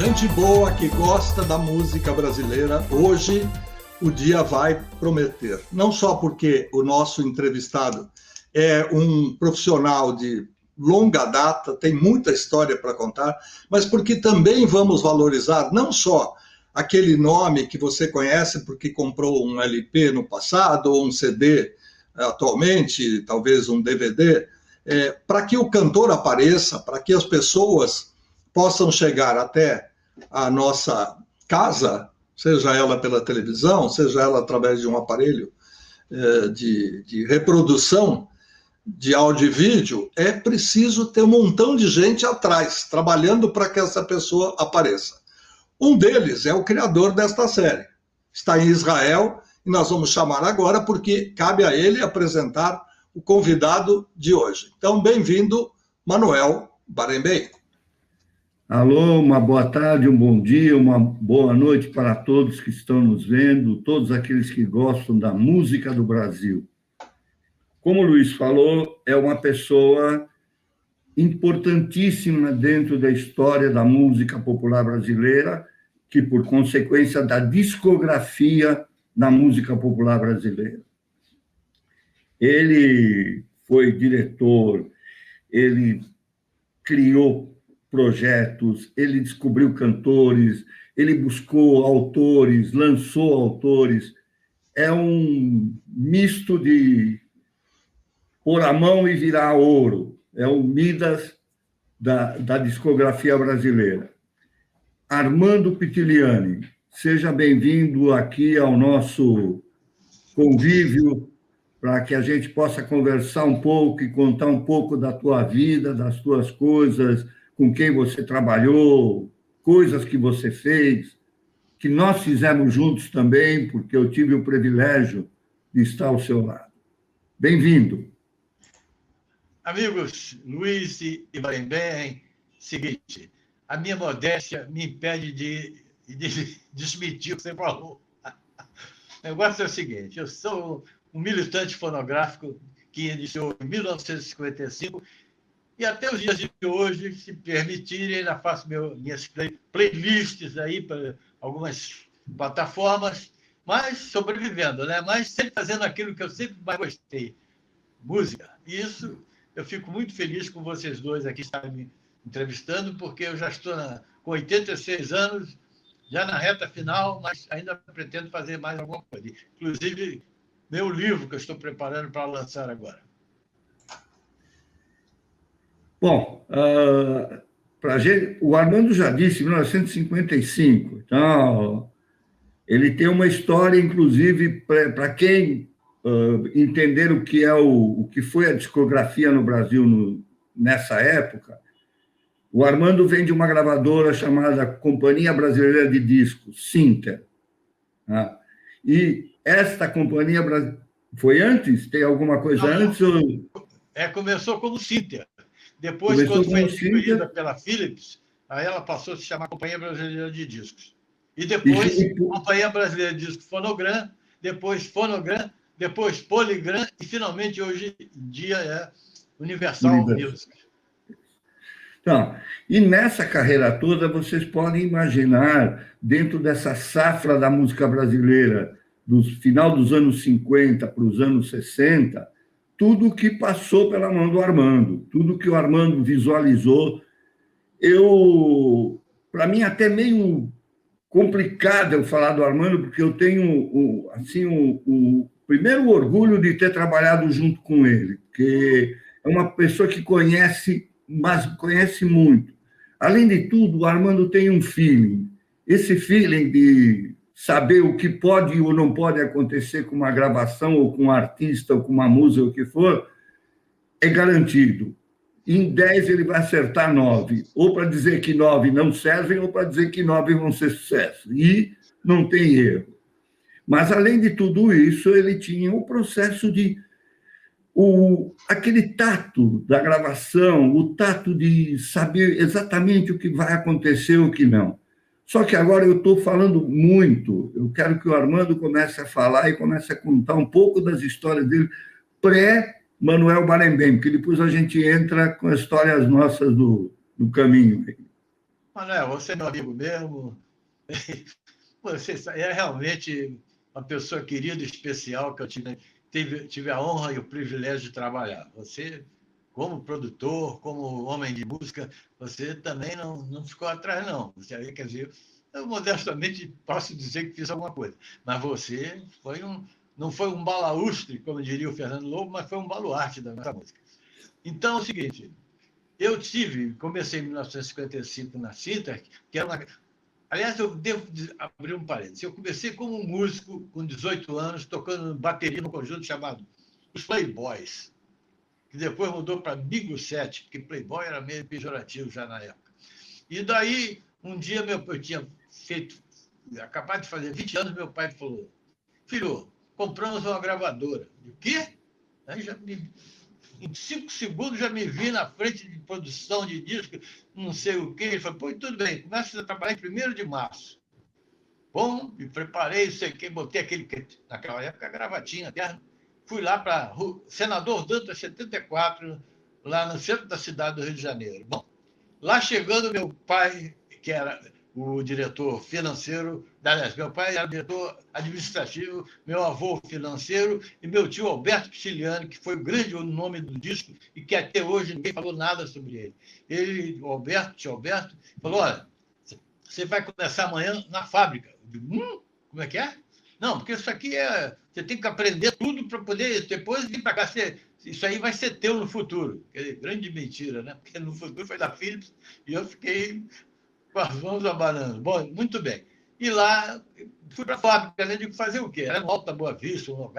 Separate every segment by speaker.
Speaker 1: Gente boa que gosta da música brasileira, hoje o dia vai prometer. Não só porque o nosso entrevistado é um profissional de longa data, tem muita história para contar, mas porque também vamos valorizar não só aquele nome que você conhece porque comprou um LP no passado, ou um CD atualmente, talvez um DVD, para que o cantor apareça, para que as pessoas possam chegar até a nossa casa, seja ela pela televisão, seja ela através de um aparelho de reprodução de áudio e vídeo, é preciso ter um montão de gente atrás, trabalhando para que essa pessoa apareça. Um deles é o criador desta série. Está em Israel e nós vamos chamar agora porque cabe a ele apresentar o convidado de hoje. Então, bem-vindo, Manuel Barenboim.
Speaker 2: Alô, uma boa tarde, um bom dia, uma boa noite para todos que estão nos vendo, todos aqueles que gostam da música do Brasil. Como o Luiz falou, é uma pessoa importantíssima dentro da história da música popular brasileira, que, por consequência da discografia da música popular brasileira. Ele foi diretor, ele criou projetos, ele descobriu cantores, ele buscou autores, lançou autores. É um misto de pôr a mão e virar ouro. É o Midas da discografia brasileira. Armando Pitiliani, seja bem-vindo aqui ao nosso convívio, para que a gente possa conversar um pouco e contar um pouco da tua vida, das tuas coisas, com quem você trabalhou, coisas que você fez, que nós fizemos juntos também, porque eu tive o privilégio de estar ao seu lado. Bem-vindo.
Speaker 3: Amigos Luiz e Barenboim, seguinte, a minha modéstia me impede de desmentir o que você falou. O negócio é o seguinte, eu sou um militante fonográfico que iniciou em 1955 e até os dias de hoje, se permitirem, ainda faço minhas playlists aí para algumas plataformas, mas sobrevivendo, né? Mas sempre fazendo aquilo que eu sempre mais gostei, música. E isso eu fico muito feliz com vocês dois aqui estarem me entrevistando, porque eu já estou com 86 anos, já na reta final, mas ainda pretendo fazer mais alguma coisa. Inclusive, meu livro que eu estou preparando para lançar agora.
Speaker 2: Bom, pra gente, o Armando já disse, em 1955, então ele tem uma história, inclusive, para quem entender o que é o que foi a discografia no Brasil nessa época. O Armando vem de uma gravadora chamada Companhia Brasileira de Discos, Sinter. Tá? E esta companhia foi antes? Tem alguma coisa antes?
Speaker 3: Começou como Sinter. Depois, quando foi adquirida pela Philips, aí ela passou a se chamar Companhia Brasileira de Discos. E depois, Companhia Brasileira de Discos Fonogram, depois Fonogram, depois Polygram e, finalmente, hoje em dia é Universal Music.
Speaker 2: Então, e nessa carreira toda, vocês podem imaginar, dentro dessa safra da música brasileira, do final dos anos 50 para os anos 60, tudo que passou pela mão do Armando, tudo que o Armando visualizou. Para mim, até meio complicado eu falar do Armando, porque eu tenho o primeiro orgulho de ter trabalhado junto com ele, porque é uma pessoa que conhece, mas conhece muito. Além de tudo, o Armando tem um feeling. Esse feeling de saber o que pode ou não pode acontecer com uma gravação, ou com um artista, ou com uma música, o que for, é garantido. Em 10 ele vai acertar 9, ou para dizer que 9 não servem, ou para dizer que 9 vão ser sucesso. E não tem erro. Mas, além de tudo isso, ele tinha o processo de... aquele tato da gravação, o tato de saber exatamente o que vai acontecer e o que não. Só que agora eu estou falando muito, eu quero que o Armando comece a falar e comece a contar um pouco das histórias dele pré-Manuel Barenboim, porque depois a gente entra com as histórias nossas do caminho.
Speaker 3: Manuel, você é meu amigo mesmo. Você é realmente uma pessoa querida e especial que eu tive a honra e o privilégio de trabalhar. Você, como produtor, como homem de música, você também não ficou atrás, não. Você, quer dizer, eu modestamente posso dizer que fiz alguma coisa, mas você não foi um balaústre, como diria o Fernando Lobo, mas foi um baluarte da nossa música. Então, é o seguinte, comecei em 1955 na Sinter, que era uma... Aliás, eu devo abrir um parênteses. Eu comecei como músico com 18 anos, tocando bateria num conjunto chamado Os Playboys, que depois mudou para Bigo 7, porque Playboy era meio pejorativo já na época. E daí, um dia, eu tinha acabado de fazer 20 anos, meu pai falou, filho, compramos uma gravadora. O quê? Aí em 5 segundos já me vi na frente de produção de disco, não sei o quê. Ele falou, pô, tudo bem, começa a trabalhar em 1º de março. Bom, me preparei, sei que, botei aquele, naquela época, gravatinha, fui lá para Senador Dantas 74, lá no centro da cidade do Rio de Janeiro. Bom, lá chegando, meu pai, que era o diretor financeiro, meu pai era diretor administrativo, meu avô financeiro e meu tio Alberto Piciliani, que foi o grande nome do disco e que até hoje ninguém falou nada sobre ele. Ele, o tio Alberto, falou, olha, você vai começar amanhã na fábrica. Eu digo, como é que é? Não, porque isso aqui você tem que aprender tudo para poder depois vir para cá. Isso aí vai ser teu no futuro. Grande mentira, né? Porque no futuro foi da Philips e eu fiquei com as mãos abanando. Bom, muito bem. E lá fui para a fábrica, né? Digo, fazer o quê? Era no Alto da Boa Vista, um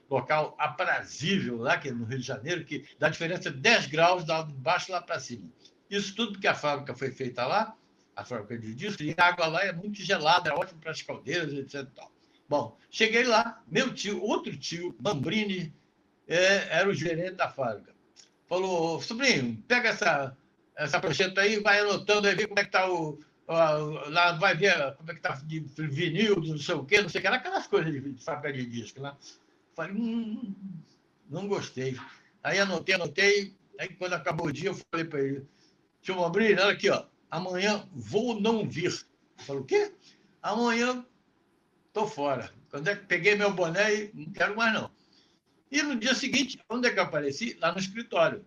Speaker 3: local aprazível lá, que é no Rio de Janeiro, que dá diferença de 10 graus de baixo lá para cima. Isso tudo porque a fábrica foi feita lá, a fábrica de discos, e a água lá é muito gelada, é ótimo para as caldeiras, etc. Bom, cheguei lá, meu tio, outro tio, Mambrini, era o gerente da fábrica. Falou, sobrinho, pega essa prancheta aí, vai anotando aí, vê como é que está lá, vai ver como é que está de vinil, não sei o quê, era aquelas coisas de fábrica de disco lá. Falei, não gostei. Aí anotei, aí quando acabou o dia, eu falei para ele, tio Mambrini, olha aqui, ó, amanhã vou não vir. Eu falei, o quê? Amanhã estou fora. Quando é que peguei meu boné e não quero mais, não. E no dia seguinte, onde é que eu apareci? Lá no escritório.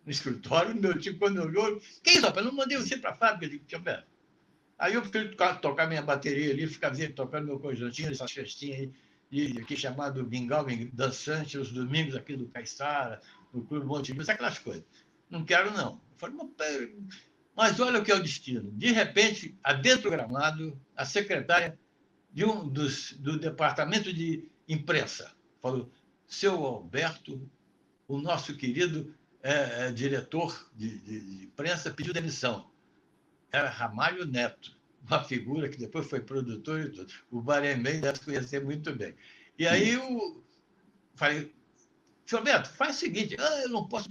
Speaker 3: No escritório, meu tio, quando olhou, que isso, rapaz? Não mandei você para a fábrica. Eu digo, tio Alberto. Aí eu fui tocar minha bateria ali, ficava tocando meu conjuntinho, essas festinhas aí, aqui chamado Mingau Dançante, os domingos aqui do Caiçara, no Clube Monte Luz, aquelas coisas. Não quero, não. Eu falei, mas olha o que é o destino. De repente, adentro do gramado, a secretária do departamento de imprensa falou, seu Alberto, o nosso querido diretor de imprensa, pediu demissão. Era Ramalho Neto, uma figura que depois foi produtor e tudo. O Baremém deve conhecer muito bem. E aí eu falei, seu Alberto, faz o seguinte, eu não posso...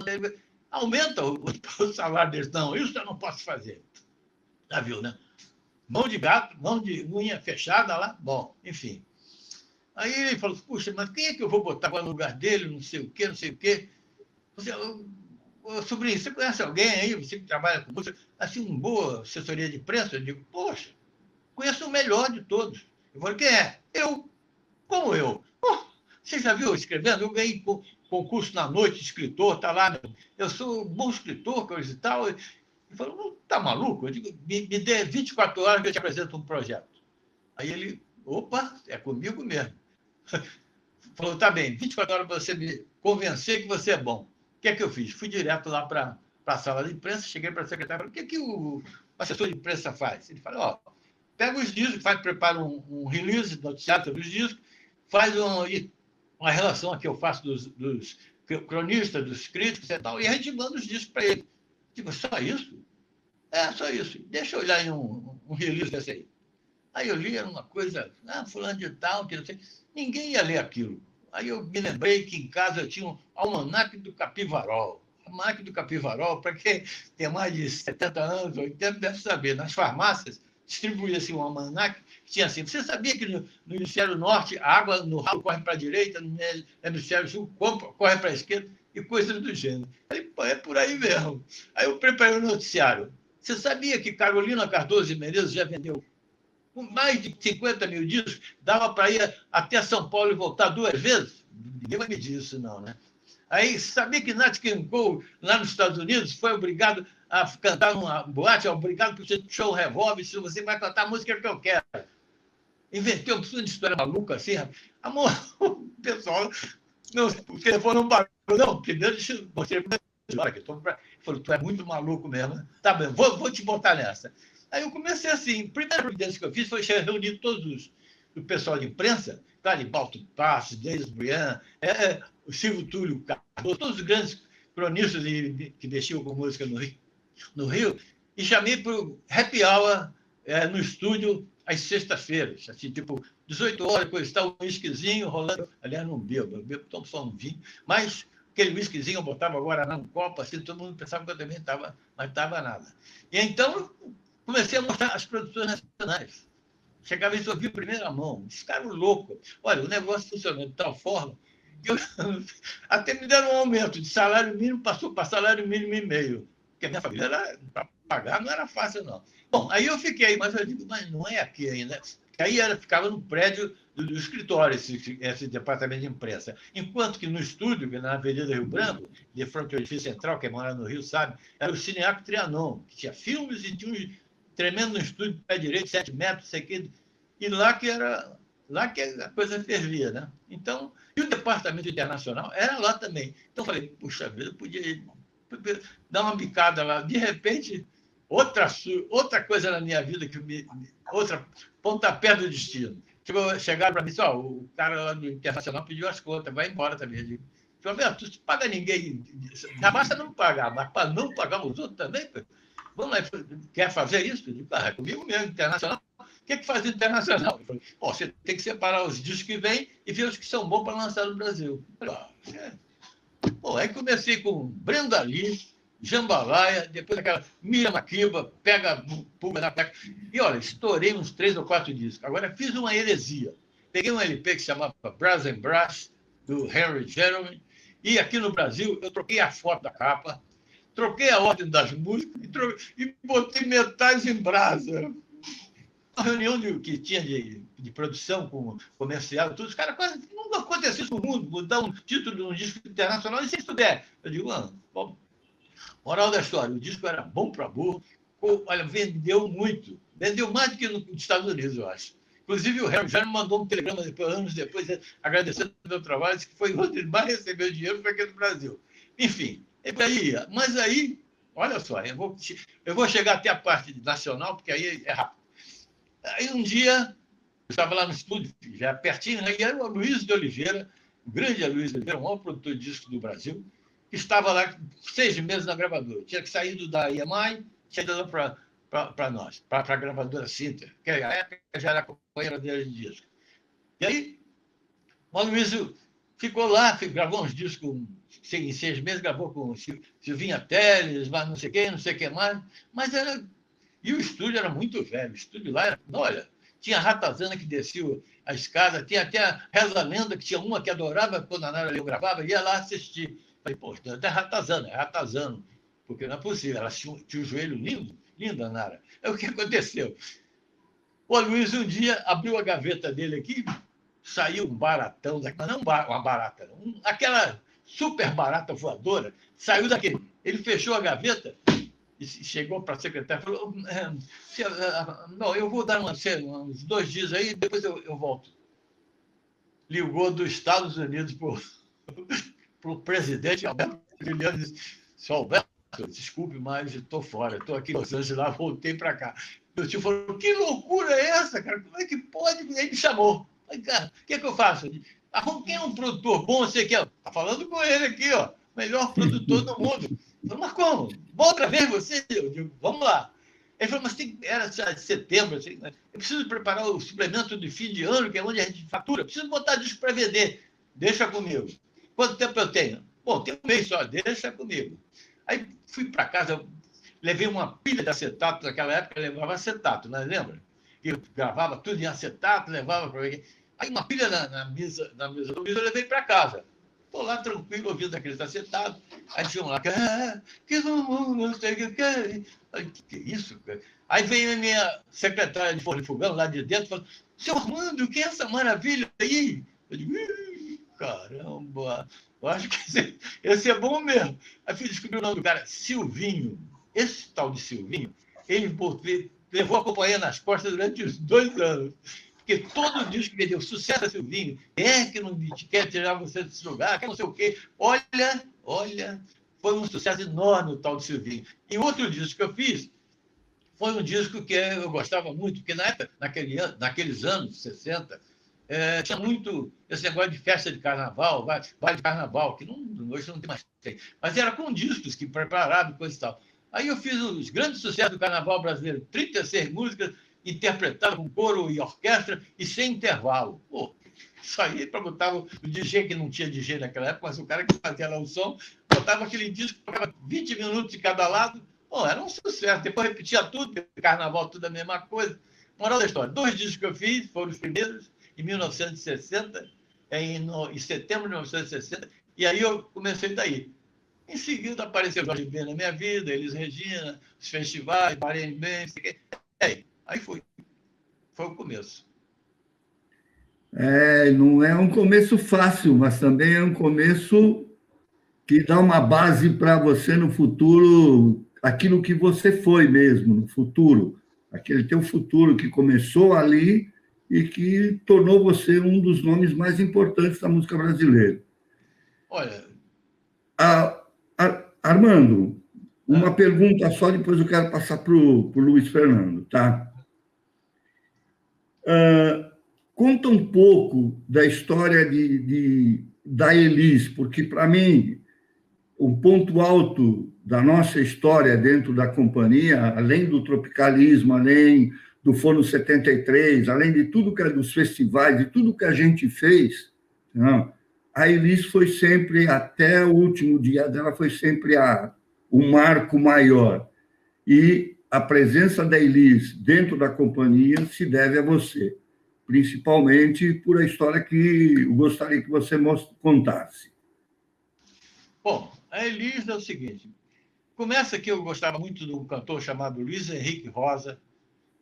Speaker 3: Aumenta o salário deles. Não, isso eu não posso fazer. Já viu, né? Mão de gato, mão de unha fechada lá. Bom, enfim. Aí ele falou, puxa, mas quem é que eu vou botar no lugar dele, não sei o quê, não sei o quê. Sobrinho, você conhece alguém aí, você que trabalha com música, assim, uma boa assessoria de imprensa? Eu digo, poxa, conheço o melhor de todos. Eu falei, quem é? Eu. Como eu? Você já viu escrevendo? Eu ganhei concurso na noite de escritor, tá lá, eu sou um bom escritor, coisa e tal. Ele falou, tá maluco? Eu digo, me dê 24 horas que eu te apresento um projeto. Aí ele, opa, é comigo mesmo. Falou, tá bem, 24 horas para você me convencer que você é bom. O que é que eu fiz? Fui direto lá para a sala de imprensa, cheguei para a secretária e falei, o que o assessor de imprensa faz? Ele falou, pega os discos, prepara um release, noticiário sobre os discos, faz uma relação que eu faço dos cronistas, dos críticos e tal, e a gente manda os discos para ele. Digo, só isso? Só isso. Deixa eu olhar em um release desse aí. Aí eu li, era uma coisa, fulano de tal, que não sei. Ninguém ia ler aquilo. Aí eu me lembrei que em casa eu tinha um almanaque do Capivarol. Almanaque do Capivarol, para quem tem mais de 70 anos, 80, deve saber. Nas farmácias, distribuía-se um almanaque que tinha assim. Você sabia que no hemisfério norte a água no ralo corre para a direita, no hemisfério sul corre para a esquerda, e coisas do gênero. Aí, é por aí mesmo. Aí eu preparei o noticiário. Você sabia que Carolina Cardoso de Menezes já vendeu mais de 50 mil discos? Dava para ir até São Paulo e voltar 2 vezes? Ninguém vai medir isso, não, né? Aí, sabia que Nat King Cole, lá nos Estados Unidos, foi obrigado a cantar numa boate, obrigado por ser show revólver, se você vai cantar a música que eu quero. Inventei uma história maluca assim. Amor, o pessoal, o telefone não parou. Não, primeiro deixa eu mostrar para ele. Falou, tu é muito maluco mesmo. Né? Tá bem, vou te botar nessa. Aí eu comecei assim. A primeira providência que eu fiz foi reunir todos o pessoal de imprensa, Garibaldo Passos, Denis Briand, o Silvio Túlio Cardoso, todos os grandes cronistas que mexiam com música no Rio, e chamei para o happy hour no estúdio às sextas-feiras, assim, tipo, 18 horas, depois está um whiskyzinho rolando. Aliás, não bebo então só um vinho, mas aquele whiskyzinho eu botava agora num copo, assim, todo mundo pensava que eu também estava, mas estava nada. E então comecei a mostrar as produções nacionais. Chegava isso aqui em primeira mão. Eles ficaram loucos. Olha, o negócio funcionou de tal forma que até me deram um aumento de salário mínimo, passou para salário mínimo e meio. Porque a minha família, para pagar, não era fácil, não. Bom, aí eu fiquei, mas eu digo, mas não é aqui ainda. Aí ficava no prédio do escritório, esse departamento de imprensa. Enquanto que no estúdio, na Avenida Rio Branco, de frente ao edifício central, quem mora no Rio sabe, era o Cineaco Trianon, que tinha filmes e tinha um tremendo estúdio, pé direito, 7 metros, sei que, e lá que a coisa fervia, né? Então, e o departamento internacional era lá também. Então, eu falei, puxa vida, eu podia dar uma bicada lá. De repente, outra coisa na minha vida, outra pontapé do destino. Chegaram para mim e disse, o cara lá do internacional pediu as contas, vai embora também. Eu digo, tu não paga ninguém, já basta não pagar, mas para não pagar os outros também, vamos lá, quer fazer isso? Eu digo, é comigo mesmo, internacional. O que faz internacional? Eu falei, você tem que separar os discos que vêm e ver os que são bons para lançar no Brasil. Eu falei, aí comecei com Brenda Lee, Jambalaya, depois aquela Miriam Makeba, pega pulga na peca. E olha, estourei uns 3 ou 4 discos. Agora fiz uma heresia. Peguei um LP que se chamava Brass and Brass, do Henry Jerome, e aqui no Brasil eu troquei a foto da capa, troquei a ordem das músicas e botei metais em brasa. Uma reunião que tinha de produção com comercial, tudo, os caras quase nunca aconteceu isso no mundo, mudar um título de um disco internacional, e se souber. Eu digo, bom, moral da história, o disco era bom para burro, olha, vendeu muito, vendeu mais do que nos Estados Unidos, eu acho. Inclusive, o Harry já me mandou um telegrama anos depois, agradecendo o meu trabalho, que foi onde ele mais recebeu dinheiro, foi aqui no Brasil. Enfim, mas aí, olha só, eu vou chegar até a parte nacional, porque aí é rápido. Aí um dia, eu estava lá no estúdio, já pertinho, né? E era o Aloysio de Oliveira, o grande Aloysio de Oliveira, o maior produtor de disco do Brasil, que estava lá 6 meses na gravadora. Tinha saído da EMI, tinha ido para nós, para a gravadora Sinter, que na época já era companheira dele de disco. E aí, o Aloysio ficou lá, gravou uns discos em 6 meses, gravou com Silvinha Teles, mas não sei o que mais, mas era... E o estúdio era muito velho. O estúdio lá era... Olha, tinha a Ratazana que descia a escada, tinha até a Reza Lenda, que tinha uma que adorava quando a Nara Leão gravava, ia lá assistir. Falei, até Ratazana, é Ratazano, porque não é possível. Ela tinha o joelho lindo, linda, Nara. Aí o que aconteceu? O Aloysio um dia abriu a gaveta dele aqui, saiu um baratão, mas não uma barata, aquela super barata voadora, saiu daquele. Ele fechou a gaveta, e chegou para a secretária e falou, não, eu vou dar uns 2 dias aí, depois eu volto. Ligou dos Estados Unidos para o presidente Alberto Juliano e disse, seu Alberto, desculpe, mas estou fora, estou aqui em Los Angeles, lá, voltei para cá. Meu tio falou, que loucura é essa, cara? Como é que pode? Ele me chamou. Falei, cara, o que eu faço? Quem é um produtor bom, você quer? Está falando com ele aqui, ó, melhor produtor do mundo. Eu falei, mas como? Outra vez você? Eu digo, vamos lá. Ele falou, mas era de setembro, assim, eu preciso preparar o suplemento de fim de ano, que é onde a gente fatura, preciso botar disco para vender. Deixa comigo. Quanto tempo eu tenho? Bom, tem um mês só, deixa comigo. Aí fui para casa, levei uma pilha de acetato, naquela época eu levava acetato, né? Lembra? Eu gravava tudo em acetato, levava para... Aí uma pilha na mesa do Luiz eu levei para casa. Estou lá tranquilo, ouvindo aquele acetato. Aí tinha um lá, que não sei o que é isso, cara? Aí vem a minha secretária de forno e fogão lá de dentro, falando, seu Armando, que é essa maravilha aí? Eu digo, caramba, eu acho que esse é bom mesmo. Aí fui descobrir o nome do cara, Silvinho. Esse tal de Silvinho, ele levou a companhia nas costas durante os 2 anos. Porque todo disco que deu sucesso a Silvinho, que não quer tirar você desse lugar, que não sei o quê. Olha, foi um sucesso enorme o tal de Silvinho. E outro disco que eu fiz foi um disco que eu gostava muito, porque na época, naqueles anos 60, tinha muito esse negócio de festa de carnaval, baile de carnaval, que hoje não tem mais. Mas era com discos que preparavam coisa e tal. Aí eu fiz os grandes sucessos do carnaval brasileiro, 36 músicas interpretadas com coro e orquestra e sem intervalo. Pô, isso aí para botar o DJ, que não tinha DJ naquela época, mas o cara que fazia lá o som, botava aquele disco, tocava 20 minutos de cada lado. Bom, era um sucesso. Depois repetia tudo, carnaval, tudo a mesma coisa. Moral da história, 2 discos que eu fiz, foram os primeiros, em 1960, em setembro de 1960, e aí eu comecei daí. Em seguida apareceu Jorge Ben na minha vida, Elis Regina, os festivais, Bahrein Ben, aí foi o começo.
Speaker 2: Não é um começo fácil, mas também é um começo que dá uma base para você no futuro, aquilo que você foi mesmo no futuro, aquele teu futuro que começou ali e que tornou você um dos nomes mais importantes da música brasileira.
Speaker 3: Olha...
Speaker 2: Armando, uma pergunta só, depois eu quero passar para o Luiz Fernando, tá? Conta um pouco da história da Elis, porque, para mim, o ponto alto da nossa história dentro da companhia, além do tropicalismo, além do Forno 73, além de tudo que é dos festivais, de tudo que a gente fez, não, a Elis foi sempre, até o último dia dela, foi sempre o marco maior. E a presença da Elis dentro da companhia se deve a você, principalmente por a história que eu gostaria que você contasse.
Speaker 3: Bom, a Elis é o seguinte, começa que eu gostava muito de um cantor chamado Luiz Henrique Rosa,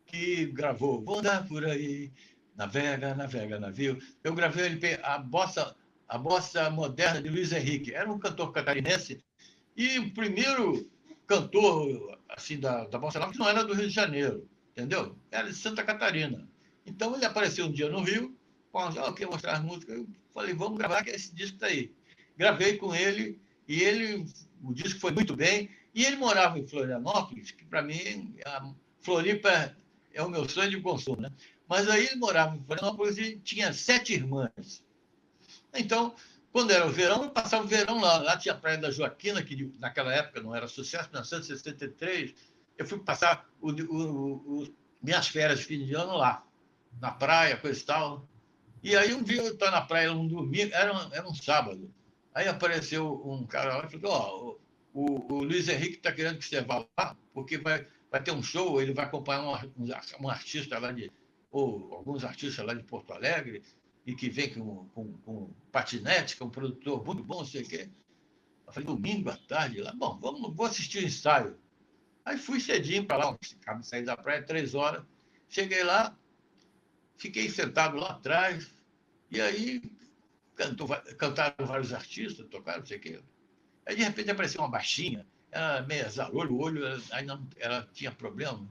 Speaker 3: que gravou Vou Andar Por Aí, Navega, Navio. Eu gravei o LP, a bossa moderna de Luiz Henrique. Era um cantor catarinense e o primeiro cantor assim, da bossa nova que não era do Rio de Janeiro, entendeu? Era de Santa Catarina. Então ele apareceu um dia no Rio, falou, eu queria mostrar as músicas. Eu falei, vamos gravar, que esse disco está aí. Gravei com ele e o disco foi muito bem. E ele morava em Florianópolis, que para mim, a Floripa é o meu sonho de consumo, né? Mas aí ele morava em Florianópolis e tinha 7 irmãs. Então, quando era o verão, eu passava o verão lá. Lá tinha a Praia da Joaquina, que naquela época não era sucesso, em 1963. Eu fui passar minhas férias de fim de ano lá, na praia, coisa e tal. E aí um dia eu estava na praia, um domingo, era um sábado. Aí apareceu um cara lá e falou, o Luiz Henrique está querendo que você vá lá, porque vai ter um show, ele vai acompanhar um artista lá ou alguns artistas lá de Porto Alegre, e que vem com patinete, que é um produtor muito bom, não sei o quê. Eu falei, domingo à tarde lá, bom, vou assistir o ensaio. Aí fui cedinho para lá, saí da praia 3 horas, cheguei lá, fiquei sentado lá atrás, e aí cantaram vários artistas, tocaram, não sei o quê. Aí, de repente, apareceu uma baixinha, ela meio exalou o olho, ela tinha problema.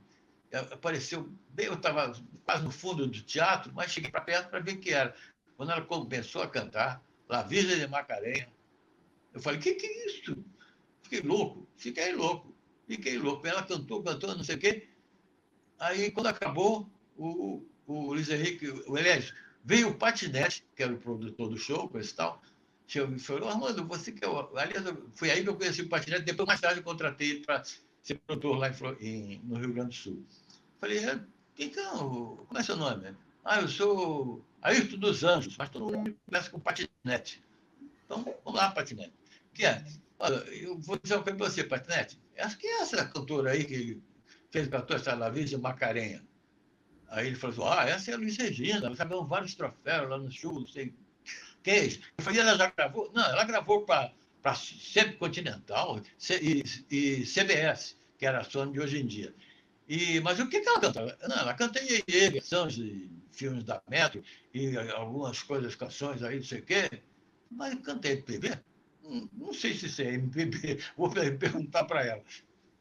Speaker 3: Apareceu, eu estava quase no fundo do teatro, mas cheguei para perto para ver o que era. Quando ela começou a cantar, La Virgem de Macarena, eu falei, que é isso? Fiquei louco. Ela cantou, não sei o quê. Aí, quando acabou, o Luiz Henrique, aliás, veio o Patinete, que era o produtor do show, coisa e tal, chegou e falou, Armando, você que aliás, foi aí que eu conheci o Patinete, depois mais tarde eu contratei ele para ser produtor lá no Rio Grande do Sul. Falei, então, como é seu nome? Eu sou Ayrton dos Anjos, mas todo mundo me conhece com Patinete. Então, vamos lá, Patinete. O que é? Olha, eu vou dizer uma coisa para você, Patinete. Acho que é essa cantora aí que fez o cantor La Virgem Macarena. Aí ele falou assim, essa é a Luiz Regina, ela ganhou vários troféus lá no show, não sei o Que é isso? Eu falei, ela já gravou? Não, ela gravou para Sempre Continental e CBS, que era a Sony de hoje em dia. Mas o que ela canta? Não, ela canta versões de filmes da Metro e algumas coisas, canções aí, não sei o quê. Mas canta MPB? Não sei se isso é MPB, vou perguntar para ela.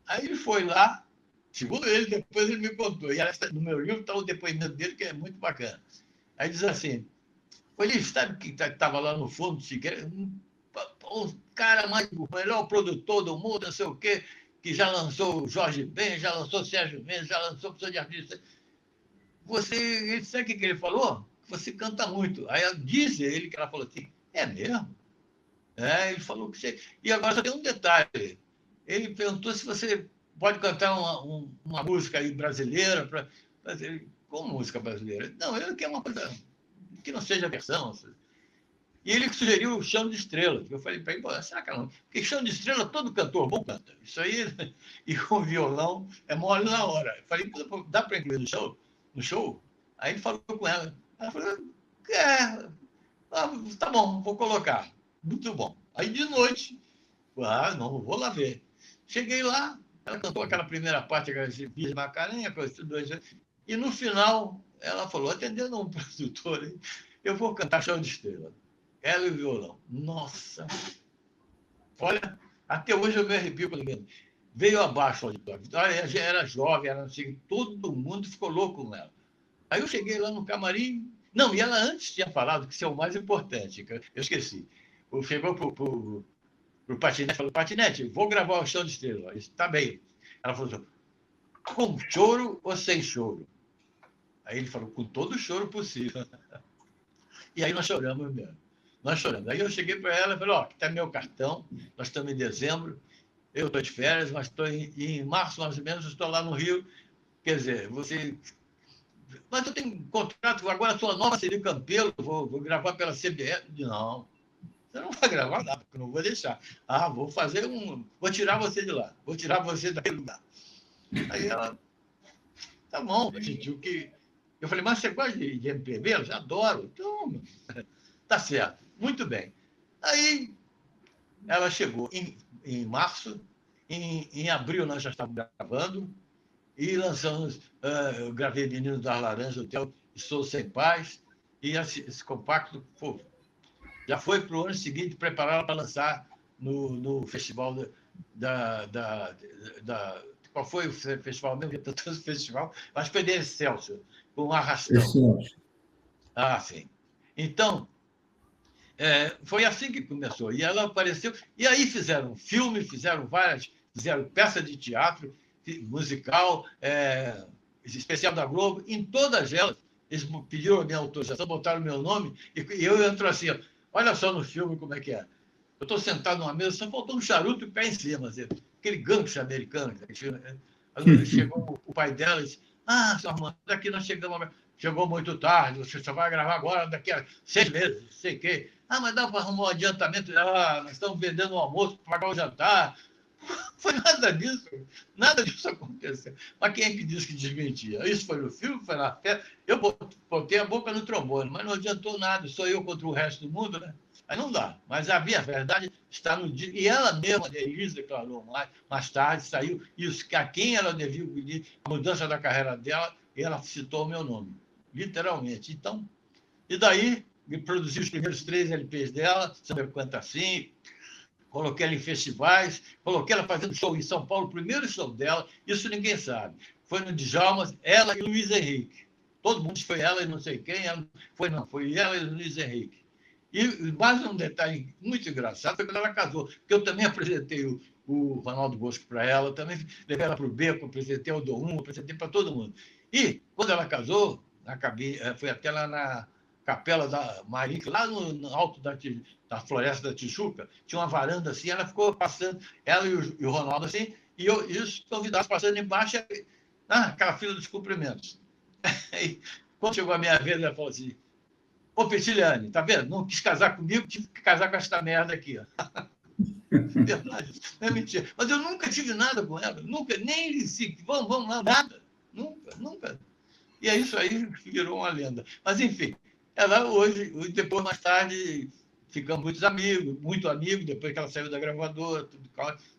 Speaker 3: Aí ele foi lá, segundo ele, depois ele me contou. E no meu livro está o depoimento dele, que é muito bacana. Aí diz assim, ele sabe que estava lá no fundo, o cara o melhor produtor do mundo, não sei o quê, que já lançou o Jorge Ben, já lançou o Sérgio Mendes, já lançou o professor de artista. Ele sabe o que ele falou? Você canta muito. Aí disse ele que ela falou assim, é mesmo? Ele falou que você... E agora só tem um detalhe. Ele perguntou se você pode cantar uma música aí brasileira. Como música brasileira? Não, ele quer uma coisa que não seja versão. E ele sugeriu o Chão de Estrelas. Eu falei para ele, será que não? Porque Chão de Estrela todo cantor bom canta. Isso aí, e com violão, é mole na hora. Eu falei, dá para incluir no show? Aí ele falou com ela. Ela falou, tá bom, vou colocar. Muito bom. Aí de noite, não, vou lá ver. Cheguei lá, ela cantou aquela primeira parte, aquela de Macarenha, e no final, ela falou, atendendo um produtor, eu vou cantar Chão de Estrela. Ela e o violão. Nossa! Olha, até hoje eu me arrepio quando lembro. Veio abaixo o auditório. Ela já era jovem, era assim, todo mundo ficou louco com ela. Aí eu cheguei lá no camarim. Não, e ela antes tinha falado que isso é o mais importante, que eu esqueci. Chegou para o Patinete, falou, Patinete, vou gravar o Chão de Estrela. Isso está bem. Ela falou assim, com choro ou sem choro? Aí ele falou, com todo o choro possível. E aí nós choramos mesmo. Nós choramos. Aí eu cheguei para ela e falei, aqui está meu cartão, nós estamos em dezembro, eu estou de férias, mas estou em março, mais ou menos, estou lá no Rio. Quer dizer, você... Mas eu tenho um contrato, agora sou a nova Celi Campelo, vou gravar pela CBS. Não, você não vai gravar nada, porque eu não vou deixar. Vou fazer vou tirar você de lá, vou tirar você daquele lugar. Aí ela, tá bom, sentiu que... Eu falei, mas você gosta de MPB? Eu já adoro. Então, tá certo, muito bem. Aí ela chegou em março, em abril nós já estávamos gravando, e lançamos, eu gravei Menino das Laranjas, Hotel Estou Sem Paz, e esse compacto já foi para o ano seguinte preparado para lançar no festival qual foi o festival mesmo? Tanto festival, mas foi de Excelsior, com Arrastão. Sim. Então, foi assim que começou. E ela apareceu. E aí fizeram filme, fizeram peça de teatro, musical, especial da Globo. Em todas elas, eles pediram a minha autorização, botaram o meu nome, e eu entro assim, olha só no filme como é que é. Eu estou sentado numa mesa, só faltou um charuto e pé em cima, assim, aquele gangster americano. Chegou o pai dela e disse, seu Armando, daqui nós chegou muito tarde, você só vai gravar agora daqui a 6 meses, não sei o quê. Mas dá para arrumar um adiantamento? Nós estamos vendendo um almoço para pagar o jantar. Foi nada disso aconteceu. Mas quem é que disse que desmentia? Isso foi no filme, foi na festa. Eu botei a boca no trombone, mas não adiantou nada, sou eu contra o resto do mundo, né? Aí não dá. Mas a verdade está no dia. E ela mesma, a Denise, declarou mais tarde, saiu isso, que a quem ela devia pedir a mudança da carreira dela, ela citou o meu nome, literalmente. Então, e daí, me produzi os primeiros 3 LPs dela, Samba Canta Assim, coloquei ela em festivais, coloquei ela fazendo show em São Paulo, o primeiro show dela, isso ninguém sabe. Foi no Djalma, ela e Luiz Henrique. Todo mundo foi ela e não sei quem, foi ela e Luiz Henrique. E mais um detalhe muito engraçado foi quando ela casou, porque eu também apresentei o Ronaldo Bosco para ela, também levei ela para o Beco, apresentei o Dom, apresentei para todo mundo. E quando ela casou, foi até lá na Capela da Marique, lá no alto da Floresta da Tijuca, tinha uma varanda assim, ela ficou passando, ela e o Ronaldo assim, e os convidados passando embaixo, aquela fila dos cumprimentos. Aí, quando chegou a minha vez, ela falou assim, Petilhane, tá vendo? Não quis casar comigo, tive que casar com esta merda aqui. Verdade, não é mentira. Mas eu nunca tive nada com ela, nunca, nem disse, vamos lá, nada. Nunca. E é isso aí virou uma lenda. Mas, enfim, ela hoje, depois, mais tarde, ficamos muito amigos, depois que ela saiu da gravadora,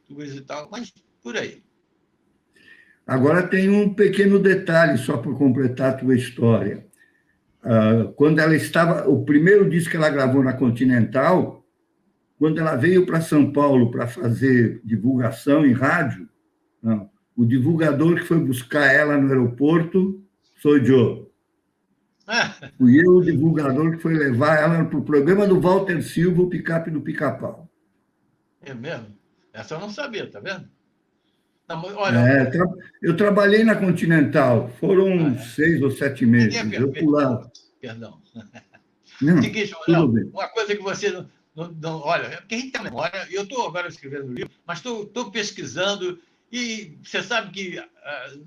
Speaker 3: tudo isso e tal, mas por aí.
Speaker 2: Agora tem um pequeno detalhe, só para completar a tua história. Quando ela estava... O primeiro disco que ela gravou na Continental, quando ela veio para São Paulo para fazer divulgação em rádio, não, o divulgador que foi buscar ela no aeroporto sou eu. Fui eu o divulgador que foi levar ela para o programa do Walter Silva, o Picape do Pica-Pau.
Speaker 3: É mesmo? Essa eu não sabia, tá vendo? Não, olha,
Speaker 2: eu trabalhei na Continental, foram 6 ou 7 meses. Eu pulava.
Speaker 3: Perdão.
Speaker 2: Não,
Speaker 3: seguinte,
Speaker 2: tudo bem.
Speaker 3: Uma coisa que você não olha, porque a gente tem memória, eu estou agora escrevendo um livro, mas estou pesquisando, e você sabe que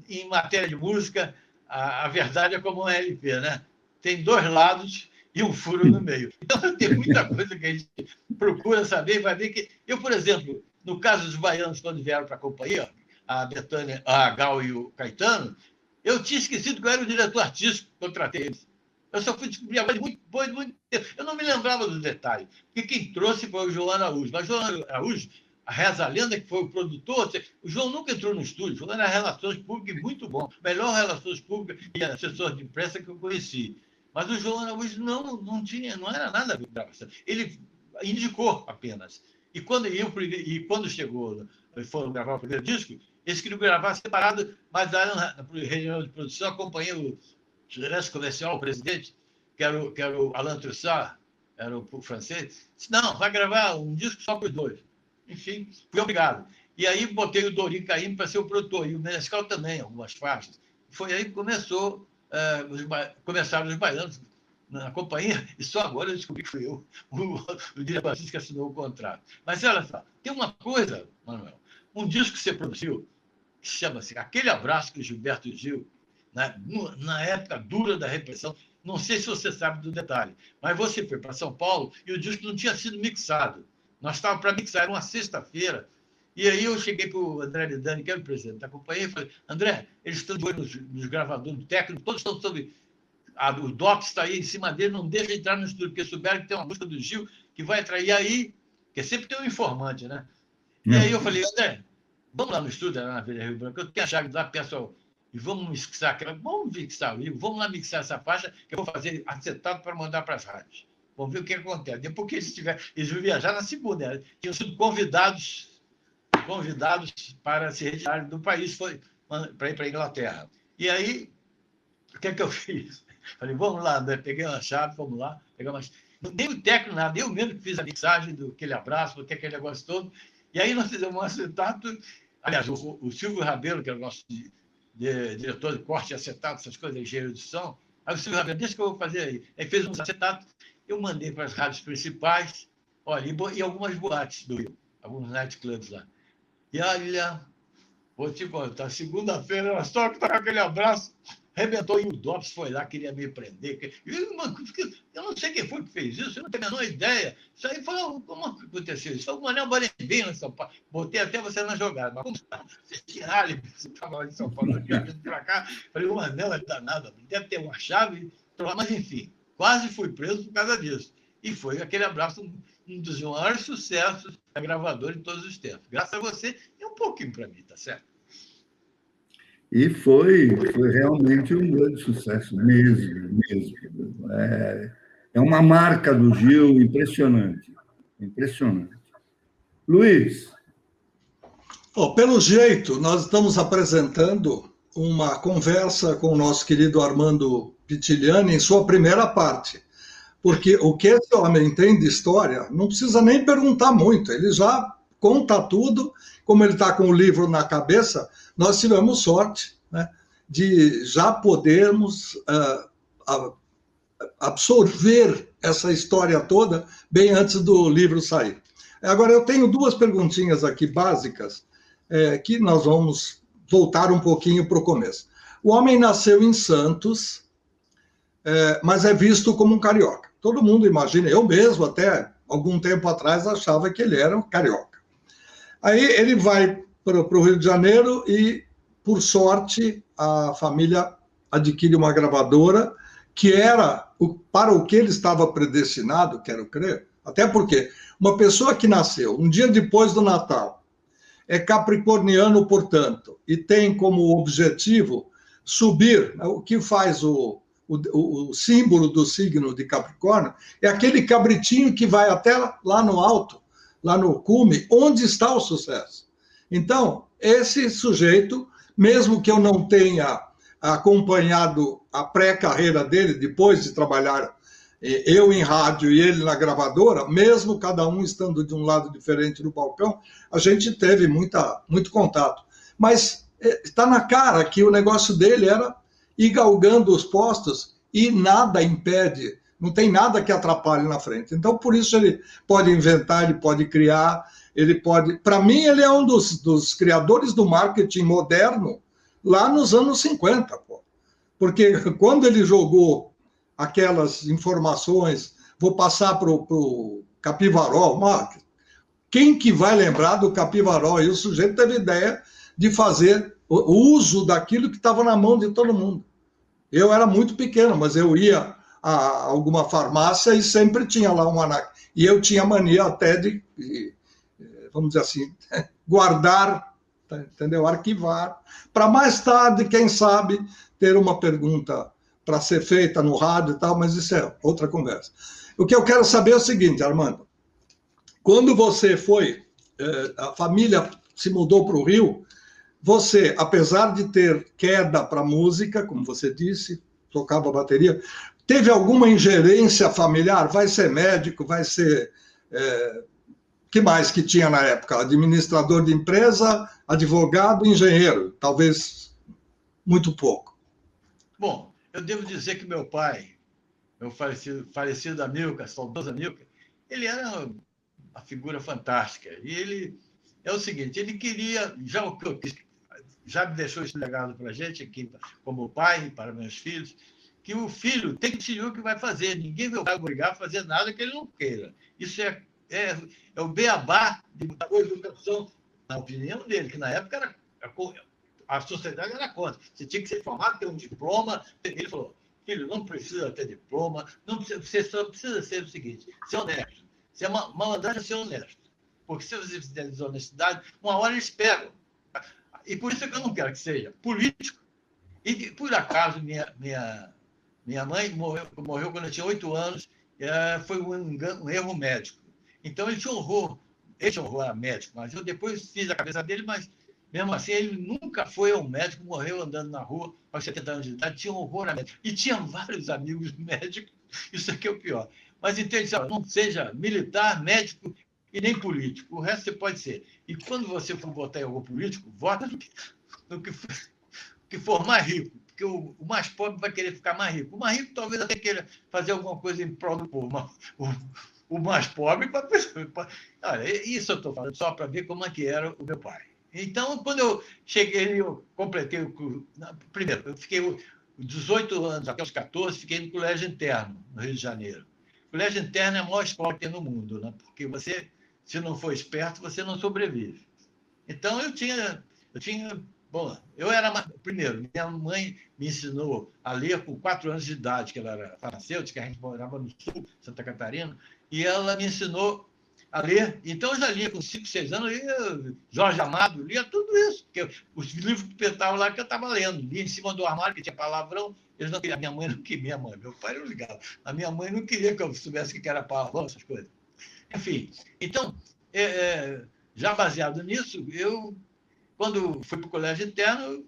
Speaker 3: em matéria de música, a verdade é como um LP, né? Tem 2 lados e um furo no meio. Então, tem muita coisa que a gente procura saber e vai ver que... Eu, por exemplo, no caso dos baianos, quando vieram para a companhia, a Bethânia, a Gal e o Caetano, eu tinha esquecido que eu era o diretor artístico que contratei eles. Eu só fui descobrir agora de muito tempo. Eu não me lembrava do detalhe, porque quem trouxe foi o João Araújo. Mas o João Araújo, a reza a lenda, que foi o produtor, o João nunca entrou no estúdio, o João era relações públicas muito bom, melhor relações públicas e assessor de imprensa que eu conheci. Mas o João Araújo não era nada de gravação. Ele indicou apenas. E quando chegou, foram gravar o primeiro disco, eles queriam gravar separado, mas na região de produção, acompanhei o gerente comercial, o presidente, que era o Alain Trussard, era o francês, disse, não, vai gravar um disco só para os 2. Enfim, fui obrigado. E aí botei o Dori Caymmi para ser o produtor, e o Menescal também, algumas faixas. Foi aí que começaram os baianos na companhia, e só agora eu descobri que fui eu, o diretor que assinou o contrato. Mas olha só, tem uma coisa, Manuel, um disco que você produziu, que chama-se Aquele Abraço que Gilberto Gil, na época dura da repressão, não sei se você sabe do detalhe, mas você foi para São Paulo e o disco não tinha sido mixado. Nós estávamos para mixar, era uma sexta-feira, e aí eu cheguei para o André Lidani, que era o presidente da companhia, e falei, André, eles estão de olho nos gravadores técnicos, todos estão sobre... O DOPS está aí em cima dele, não deixa entrar no estúdio, porque souberam que tem uma música do Gil que vai entrar. E aí, porque sempre tem um informante, né? E aí eu falei, André, vamos lá no estúdio, na Avenida Rio Branco, eu tenho a chave lá, pessoal, e vamos mixar aquela, vamos lá mixar essa faixa, que eu vou fazer acetado para mandar para as rádios. Vamos ver o que acontece. Depois que eles vão viajar na segunda, né? Tinham sido convidados para se retirarem do país, para ir para a Inglaterra. E aí, o que é que eu fiz? Falei, vamos lá, André, peguei uma chave, vamos lá, pegamos. Nem o técnico, nada, eu mesmo que fiz a mixagem aquele abraço, aquele negócio todo. E aí nós fizemos um acetato. Aliás, o Silvio Rabelo, que é o nosso diretor de corte e acetato, essas coisas, engenheiro de som. Aí o Silvio Rabelo, deixa que eu vou fazer aí. Aí fez uns acetatos, eu mandei para as rádios principais, olha, e algumas boates do Rio, alguns nightclubs lá. E olha, vou te contar, segunda-feira, ela só que estava aquele abraço. Arrebentou e o DOPS foi lá, queria me prender. Eu não sei quem foi que fez isso, eu não tenho a menor ideia. Isso aí foi, como aconteceu isso? Foi o Manel Barembim em São Paulo. Botei até você na jogada. Mas como você tinha álibi, você estava lá em São Paulo, eu tinha vindo para cá. Falei, o Manel é danado, deve ter uma chave. Mas, enfim, quase fui preso por causa disso. E foi aquele abraço, um dos maiores sucessos da gravadora em todos os tempos. Graças a você e um pouquinho para mim, tá certo?
Speaker 2: E foi realmente um grande sucesso, mesmo. É uma marca do Gil impressionante. Luiz.
Speaker 1: Pelo jeito, nós estamos apresentando uma conversa com o nosso querido Armando Pitigliani em sua primeira parte. Porque o que esse homem tem de história, não precisa nem perguntar muito, ele já conta tudo. Como ele está com o livro na cabeça, nós tivemos sorte, né, de já podermos absorver essa história toda bem antes do livro sair. Agora, eu tenho 2 perguntinhas aqui básicas, que nós vamos voltar um pouquinho para o começo. O homem nasceu em Santos, mas é visto como um carioca. Todo mundo imagina, eu mesmo até algum tempo atrás achava que ele era um carioca. Aí ele vai para o Rio de Janeiro e, por sorte, a família adquire uma gravadora que era para o que ele estava predestinado, quero crer, até porque uma pessoa que nasceu um dia depois do Natal, é capricorniano, portanto, e tem como objetivo subir, o que faz o símbolo do signo de Capricórnio, é aquele cabritinho que vai até lá no alto, lá no cume, onde está o sucesso. Então, esse sujeito, mesmo que eu não tenha acompanhado a pré-carreira dele, depois de trabalhar eu em rádio e ele na gravadora, mesmo cada um estando de um lado diferente do balcão, a gente teve muito contato. Mas está na cara que o negócio dele era ir galgando os postos e nada impede, não tem nada que atrapalhe na frente. Então, por isso ele pode inventar, ele pode criar, ele pode... Para mim, ele é um dos criadores do marketing moderno lá nos anos 50, pô. Porque quando ele jogou aquelas informações, vou passar para o Capivarol, Marcos, quem que vai lembrar do Capivarol? E o sujeito teve ideia de fazer o uso daquilo que estava na mão de todo mundo. Eu era muito pequeno, mas eu ia a alguma farmácia e sempre tinha lá um almanaque. E eu tinha mania até de, vamos dizer assim, guardar, entendeu? Arquivar, para mais tarde, quem sabe, ter uma pergunta para ser feita no rádio e tal, mas isso é outra conversa. O que eu quero saber é o seguinte, Armando, quando você foi, a família se mudou para o Rio, você, apesar de ter queda para música, como você disse, tocava bateria, teve alguma ingerência familiar? Vai ser médico, vai ser... que mais que tinha na época? Administrador de empresa, advogado, engenheiro, talvez muito pouco.
Speaker 3: Bom, eu devo dizer que meu pai, meu falecido Amilcar, saudoso Amilcar, ele era uma figura fantástica. E ele é o seguinte, ele queria, já me deixou isso legado para a gente aqui, como pai, para meus filhos, que o filho tem que decidir o que vai fazer. Ninguém vai obrigar a fazer nada que ele não queira. Isso é o beabá da educação, na opinião dele, que na época a sociedade era contra. Você tinha que ser formado, ter um diploma. Ele falou, filho, não precisa ter diploma, você só precisa ser o seguinte, ser honesto. Ser malandragem é ser honesto. Porque se você fizer desonestidade, uma hora eles pegam. E por isso é que eu não quero que seja político. E, por acaso, minha mãe morreu quando eu tinha 8 anos, foi um erro médico. Então, ele tinha horror a médico, mas eu depois fiz a cabeça dele, mas mesmo assim, ele nunca foi ao médico, morreu andando na rua aos 70 anos de idade, tinha horror a médico. E tinha vários amigos médicos, isso aqui é o pior. Mas entende, não seja militar, médico e nem político, o resto você pode ser. E quando você for votar em algum político, vota no que for mais rico, porque o mais pobre vai querer ficar mais rico. O mais rico talvez até queira fazer alguma coisa em prol do povo, mas o mais pobre... Olha, isso eu estou falando só para ver como é que era o meu pai. Então, quando eu cheguei, eu completei primeiro, eu fiquei 18 anos, até os 14, fiquei no colégio interno, no Rio de Janeiro. O colégio interno é a maior escola que tem no mundo, né? Porque você, se não for esperto, você não sobrevive. Então, eu tinha bom, eu era... Primeiro, minha mãe me ensinou a ler com 4 anos de idade, que ela era farmacêutica, a gente morava no sul, Santa Catarina, e ela me ensinou a ler. Então, eu já lia com 5, 6 anos, lia Jorge Amado, lia tudo isso. Porque os livros que estavam lá que eu estava lendo. Lia em cima do armário, que tinha palavrão. Eles não queriam. A minha mãe não queria. Meu pai não ligava. A minha mãe não queria que eu soubesse o que era palavrão, essas coisas. Enfim, então, já baseado nisso, eu, quando fui para o colégio interno,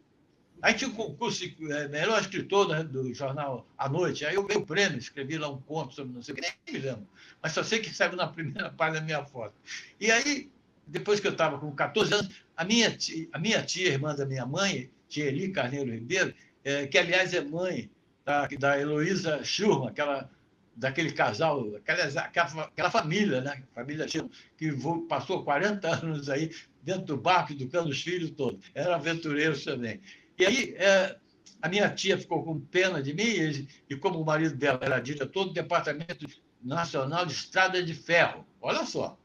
Speaker 3: aí tinha um concurso de melhor escritor, né, do jornal À Noite. Aí eu ganhei o prêmio, escrevi lá um conto sobre não sei o que, nem me lembro. Mas só sei que saiu na primeira página da minha foto. E aí, depois que eu estava com 14 anos, a minha tia, irmã da minha mãe, tia Eli Carneiro Ribeiro, que aliás é mãe da Heloísa Schurman, daquele casal, aquela família, né? Família Schurman, que passou 40 anos aí dentro do barco, educando os filhos todos. Eram aventureiros também. E aí, a minha tia ficou com pena de mim, e como o marido dela era diretor do Departamento Nacional de Estrada de Ferro, olha só,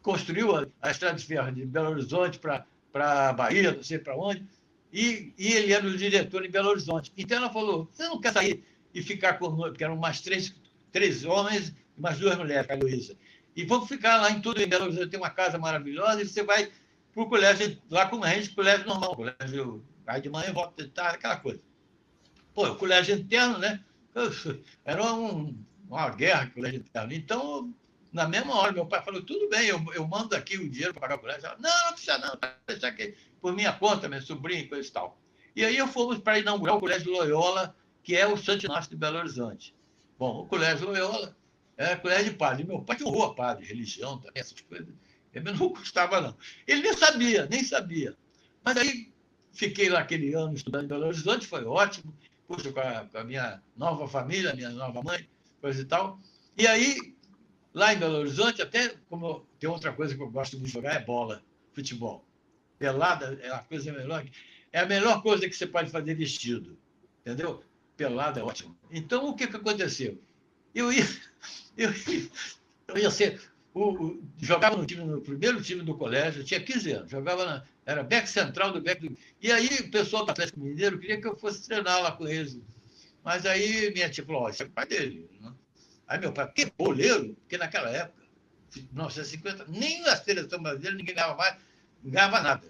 Speaker 3: construiu a Estrada de Ferro de Belo Horizonte para Bahia, não sei para onde, e ele era o diretor em Belo Horizonte. Então ela falou, você não quer sair e ficar com... Porque eram mais três homens e mais 2 mulheres, a Luísa. E vamos ficar lá em tudo, em Belo Horizonte tem uma casa maravilhosa, e você vai para o colégio, lá com a gente, colégio normal, colégio vai de manhã, volta de tarde, aquela coisa. Pô, o colégio interno, né? Era uma guerra, o colégio interno. Então, na mesma hora, meu pai falou, tudo bem, eu mando aqui o dinheiro para pagar o colégio. Ela, não precisa não, deixa aqui por minha conta, minha sobrinha e coisa e tal. E aí fomos para inaugurar o Colégio Loyola, que é o Santo Inácio de Belo Horizonte. Bom, o Colégio Loyola era colégio de padre. Meu pai tinha horror a padre, religião, também, essas coisas. Eu não gostava, não. Ele nem sabia. Mas aí fiquei lá aquele ano estudando em Belo Horizonte, foi ótimo, puxa, com a minha nova família, minha nova mãe, coisa e tal. E aí, lá em Belo Horizonte, até como tem outra coisa que eu gosto de jogar, é bola, futebol. Pelada é a coisa melhor. É a melhor coisa que você pode fazer vestido. Entendeu? Pelada é ótimo. Então, o que aconteceu? Eu ia ser... jogava no primeiro time do colégio, eu tinha 15 anos, era back central do back do... E aí o pessoal do Atlético Mineiro queria que eu fosse treinar lá com eles. Mas aí minha tia falou, isso é o pai dele. Né? Aí meu pai, que boleiro? Porque naquela época, 1950, nem na seleção brasileira ninguém ganhava nada.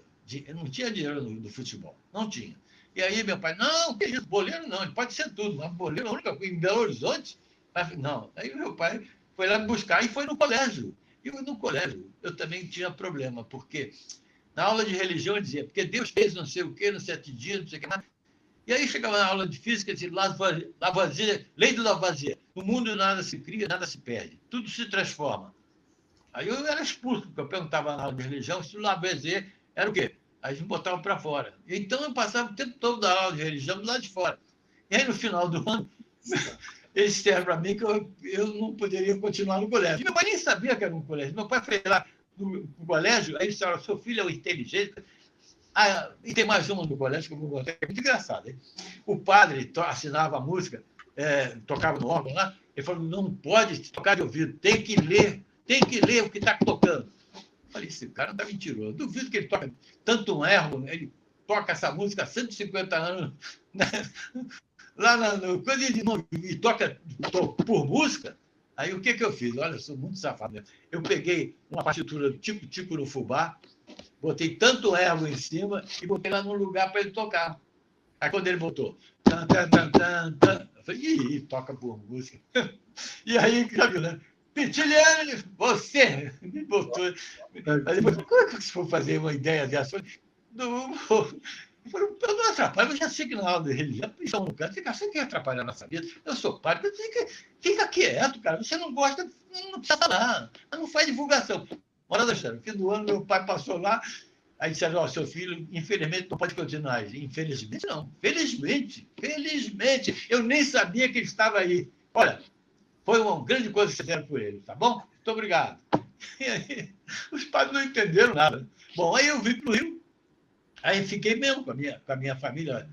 Speaker 3: Não tinha dinheiro no futebol, não tinha. E aí meu pai, não, que isso, boleiro não, ele pode ser tudo, mas boleiro é a única coisa, em Belo Horizonte, não. Aí meu pai foi lá me buscar e foi no colégio. E no colégio eu também tinha problema, porque na aula de religião eu dizia, porque Deus fez não sei o quê, no 7 dias, não sei o que mais. E aí chegava na aula de física e dizia, Lavoisier, lei do Lavoisier, no mundo nada se cria, nada se perde, tudo se transforma. Aí eu era expulso, porque eu perguntava na aula de religião se o Lavoisier era o quê? Aí eles me botavam para fora. Então eu passava o tempo todo da aula de religião do lado de fora. E aí no final do ano, eles disseram para mim que eu não poderia continuar no colégio. Meu pai nem sabia que era um colégio. Meu pai foi lá no colégio, aí disse, olha, seu filho é um inteligente. Ah, e tem mais uma no colégio que eu vou contar, é muito engraçado. Hein? O padre assinava a música, tocava no órgão lá, ele falou, não pode tocar de ouvido, tem que ler o que está tocando. Eu falei, esse cara não está mentiroso. Duvido que ele toca tanto um erro, ele toca essa música há 150 anos, né? Lá no coisa de novo, e toca por música. Aí o que eu fiz? Olha, eu sou muito safado mesmo. Eu peguei uma partitura do tipo no fubá, botei tanto erro em cima e botei lá num lugar para ele tocar. Aí quando ele botou, eu falei, toca por música. E aí, já viu, né? Pitiliano, você me botou. Aí depois, como é que você for fazer uma ideia dessa? Eu não atrapalho, eu já sei que na aula de religião, isso no canto, você quer atrapalhar a nossa vida? Eu sou padre, fica quieto, cara. Você não gosta, não precisa falar, não faz divulgação. Hora da história, no fim do ano, meu pai passou lá, aí disseram, seu filho, infelizmente, não pode continuar. Infelizmente, não. Felizmente. Eu nem sabia que ele estava aí. Olha, foi uma grande coisa que fizeram por ele, tá bom? Muito obrigado. E aí, os pais não entenderam nada. Bom, aí eu vim para o Rio, aí fiquei mesmo com a minha família,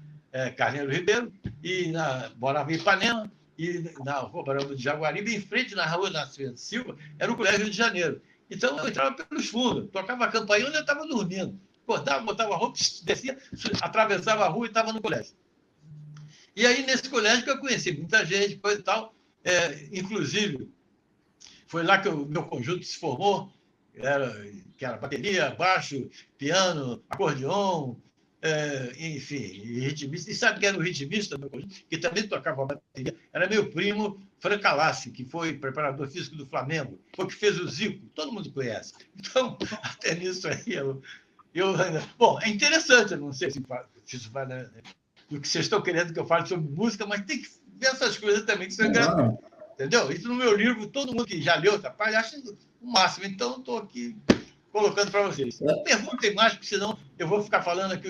Speaker 3: Carneiro Ribeiro, e morava em Ipanema, e na Rua Barão de Jaguaribe, em frente na Rua Nascimento Silva, era o Colégio Rio de Janeiro. Então, eu entrava pelos fundos, tocava a campainha onde eu estava dormindo. Acordava, botava a roupa, descia, atravessava a rua e estava no colégio. E aí, nesse colégio que eu conheci muita gente, coisa e tal, inclusive, foi lá que o meu conjunto se formou, que era bateria, baixo, piano, acordeon, enfim, e ritmista. E sabe quem era o ritmista do meu conjunto? Que também tocava bateria. Era meu primo, Francalassi, que foi preparador físico do Flamengo, foi que fez o Zico, todo mundo conhece. Então, até nisso aí, eu ainda... Bom, é interessante, eu não sei se isso vai... Né, o que vocês estão querendo que eu fale sobre música, mas tem que ver essas coisas também, que são engraçadas. Entendeu? Isso no meu livro, todo mundo que já leu essa parte acha o máximo. Então, eu estou aqui colocando para vocês. Não perguntem mais, porque senão eu vou ficar falando aqui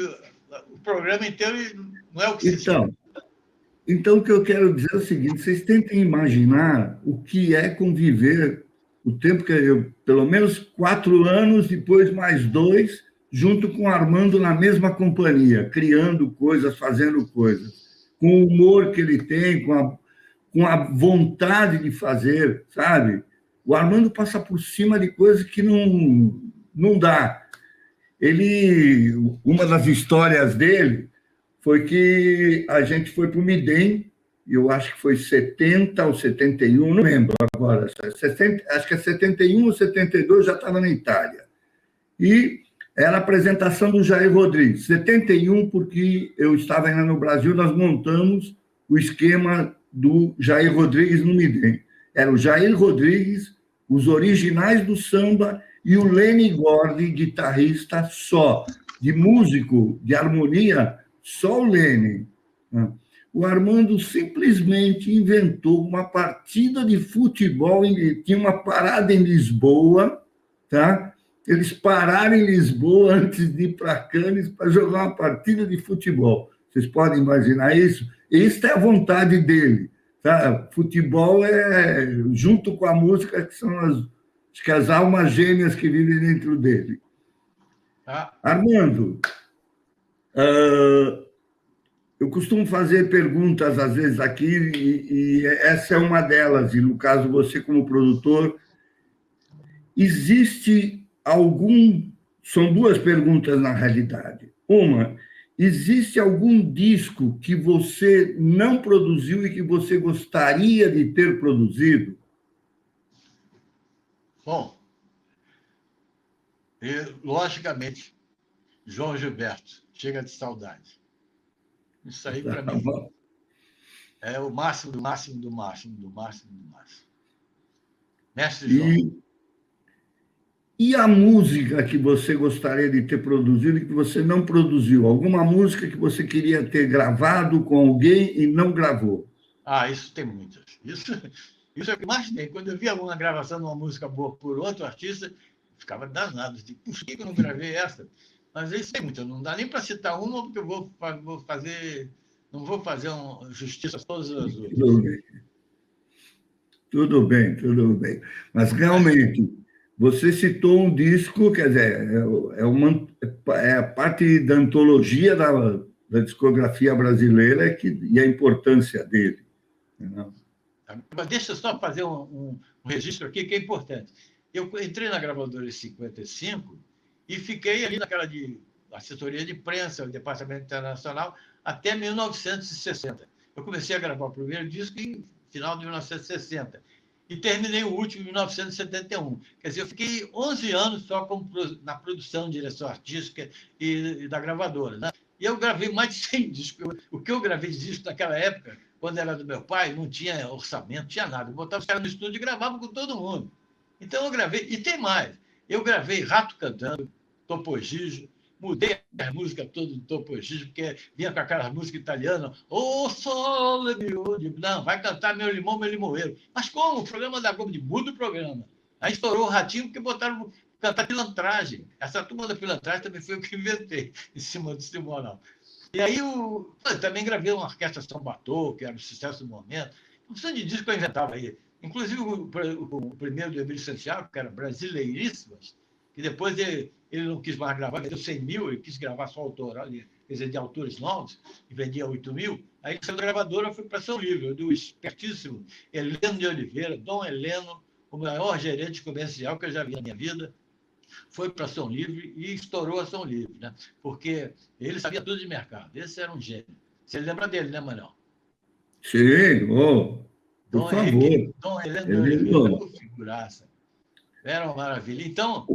Speaker 3: o programa inteiro e não é o que
Speaker 2: Então, o que eu quero dizer é o seguinte, vocês tentem imaginar o que é conviver o tempo que eu, pelo menos 4 anos, depois mais 2, junto com o Armando na mesma companhia, criando coisas, fazendo coisas, com o humor que ele tem, com a vontade de fazer, sabe? O Armando passa por cima de coisas que não dá. Uma das histórias dele foi que a gente foi para o Midem eu acho que foi 70 ou 71, não lembro agora, 60, acho que é 71 ou 72, já estava na Itália. E era a apresentação do Jair Rodrigues. 71, porque eu estava ainda no Brasil, nós montamos o esquema do Jair Rodrigues no Midem. Era o Jair Rodrigues, os originais do samba e o Lenny Gordy, guitarrista só. De músico, de harmonia, só o Lenny. O Armando simplesmente inventou uma partida de futebol, tinha uma parada em Lisboa, tá? Eles pararam em Lisboa antes de ir para Cannes para jogar uma partida de futebol. Vocês podem imaginar isso? Esta é a vontade dele. Tá? Futebol é, junto com a música, que são as almas gêmeas que vivem dentro dele. Armando, eu costumo fazer perguntas, às vezes, aqui, e essa é uma delas, e no caso, você como produtor, existe algum... São duas perguntas, na realidade. Uma, existe algum disco que você não produziu e que você gostaria de ter produzido?
Speaker 3: Bom, logicamente, João Gilberto, Chega de Saudade. Isso aí, para mim, é o máximo do máximo do máximo do máximo do máximo. Mestre João.
Speaker 2: E a música que você gostaria de ter produzido e que você não produziu? Alguma música que você queria ter gravado com alguém e não gravou?
Speaker 3: Isso tem muitas. Isso é o que mais tem. Quando eu via alguma gravação de uma música boa por outro artista, ficava danado. Por que eu não gravei essa? Mas isso tem muito. Não dá nem para citar uma, porque eu vou fazer... Não vou fazer justiça a todas as outras.
Speaker 2: Tudo bem. Mas, realmente, você citou um disco, quer dizer, é a parte da antologia da discografia brasileira e a importância dele. Não?
Speaker 3: Mas deixa eu só fazer um registro aqui que é importante. Eu entrei na gravadora em 55 e fiquei ali naquela de assessoria de imprensa, o Departamento Internacional, até 1960. Eu comecei a gravar o primeiro disco em final de 1960 e terminei o último em 1971. Quer dizer, eu fiquei 11 anos só na produção, direção artística e da gravadora, né? E eu gravei mais de 100 discos. O que eu gravei de disco naquela época, quando era do meu pai, não tinha orçamento, não tinha nada. Eu botava os caras no estúdio e gravava com todo mundo. Então eu gravei, e tem mais. Eu gravei Rato Cantando, Topo Gigio, mudei a música toda do Topo Gigio, porque vinha com aquela música italiana, ô sole mio, não, vai cantar Meu Limão, Meu Limoeiro. Mas como? O programa da Globo, muda o programa. Aí estourou o Ratinho, porque botaram cantar pilantragem. Essa turma da pilantragem também foi o que inventei, em cima do Simonal. E aí eu também gravei uma orquestra São Batô, que era o sucesso do momento. Um monte de disco que eu inventava aí. Inclusive o primeiro do Emílio Santiago, que era Brasileiríssimas, que depois ele não quis mais gravar, vendeu 100 mil, ele quis gravar só autoral, quer dizer, de autores novos, e vendia 8 mil. Aí saiu da gravadora, foi para São Livre, do espertíssimo Heleno de Oliveira, Dom Heleno, o maior gerente comercial que eu já vi na minha vida, foi para São Livre e estourou a São Livre, né? Porque ele sabia tudo de mercado. Esse era um gênio. Você lembra dele, né, Manel?
Speaker 2: Sim, por favor.
Speaker 3: Dom Heleno de Oliveira, figuraça. Era uma maravilha. Então,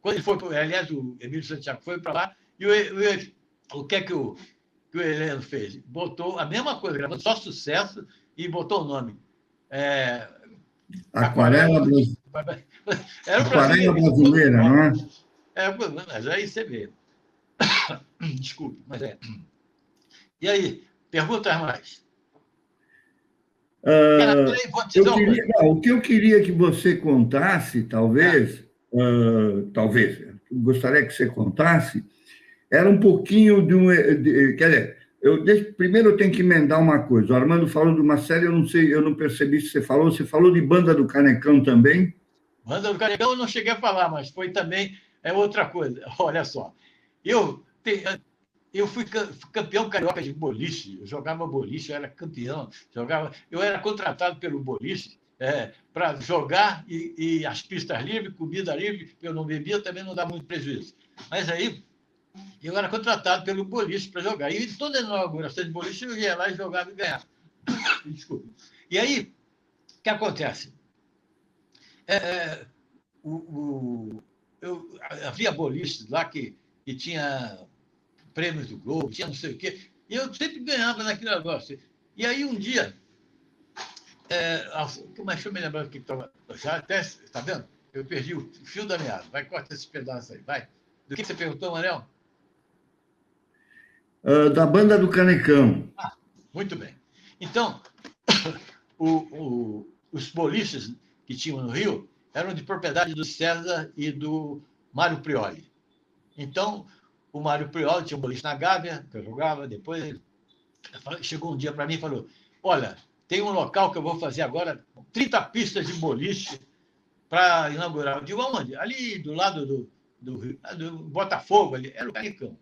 Speaker 3: quando ele foi, aliás, o Emílio Santiago foi para lá, e o que é que o Heleno fez? Botou a mesma coisa, gravando só sucesso e botou o nome.
Speaker 2: Aquarela Brasileira, não é?
Speaker 3: Mas aí você vê. Desculpe, mas é. E aí, perguntas mais?
Speaker 2: O que eu queria que você contasse, talvez, gostaria que você contasse, era um pouquinho quer dizer, primeiro eu tenho que emendar uma coisa. O Armando falou de uma série, eu não percebi se você falou de Banda do Canecão também?
Speaker 3: Banda do Canecão eu não cheguei a falar, mas foi também outra coisa. Olha só, eu fui campeão carioca de boliche, eu jogava boliche, eu era campeão, eu era contratado pelo boliche para jogar e as pistas livres, comida livre, eu não bebia, também não dá muito prejuízo. Mas aí eu era contratado pelo boliche para jogar. E toda inauguração de boliche eu ia lá e jogava e ganhava. Desculpe. E aí, o que acontece? Havia bolistas lá que tinha prêmios do Globo, tinha não sei o quê, e eu sempre ganhava naquele negócio. E aí, um dia, deixa eu me lembrar o que estava. Já até, está vendo? Eu perdi o fio da meada. Vai, corta esse pedaço aí, vai. Do que você perguntou, Manel?
Speaker 2: Da banda do Canecão.
Speaker 3: Muito bem. Então, os boliches que tinham no Rio eram de propriedade do César e do Mário Prioli. Então, o Mário Prioli tinha um boliche na Gávea, que eu jogava, depois chegou um dia para mim e falou, olha, tem um local que eu vou fazer agora, 30 pistas de boliche para inaugurar. Eu digo, aonde? Ali do lado do Botafogo, ali. Era o Canecão.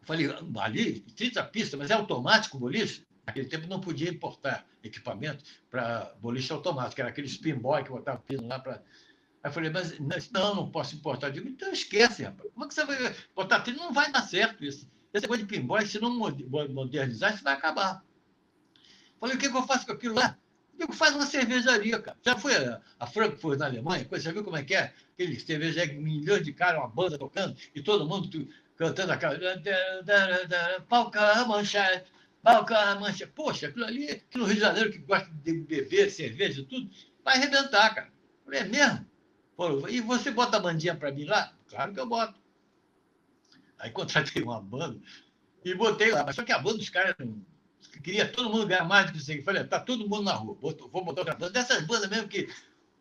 Speaker 3: Eu falei, ali, 30 pistas, mas é automático o boliche? Naquele tempo não podia importar equipamento para boliche automático, era aquele pinball que botava pino lá para... Aí eu falei, mas não posso importar. Eu digo, então esquece, rapaz. Como é que você vai botar pino? Não vai dar certo isso. Esse coisa de pinball, se não modernizar, isso vai acabar. Eu falei, o que eu faço com aquilo lá? Eu digo, faz uma cervejaria, cara. Já foi a Frankfurt na Alemanha? Já viu como é que é? Aquele cervejaria, milhões de caras, uma banda tocando, e todo mundo cantando aquela... Palca mancha. Poxa, aquilo ali, aqui no Rio de Janeiro, que gosta de beber cerveja e tudo, vai arrebentar, cara. Eu falei, é mesmo? Falou, e você bota a bandinha para mim lá? Claro que eu boto. Aí contratei uma banda e botei lá. Mas só que a banda dos caras queria todo mundo ganhar mais do que isso. Eu falei, tá todo mundo na rua. Vou botar outra banda. Dessas bandas mesmo que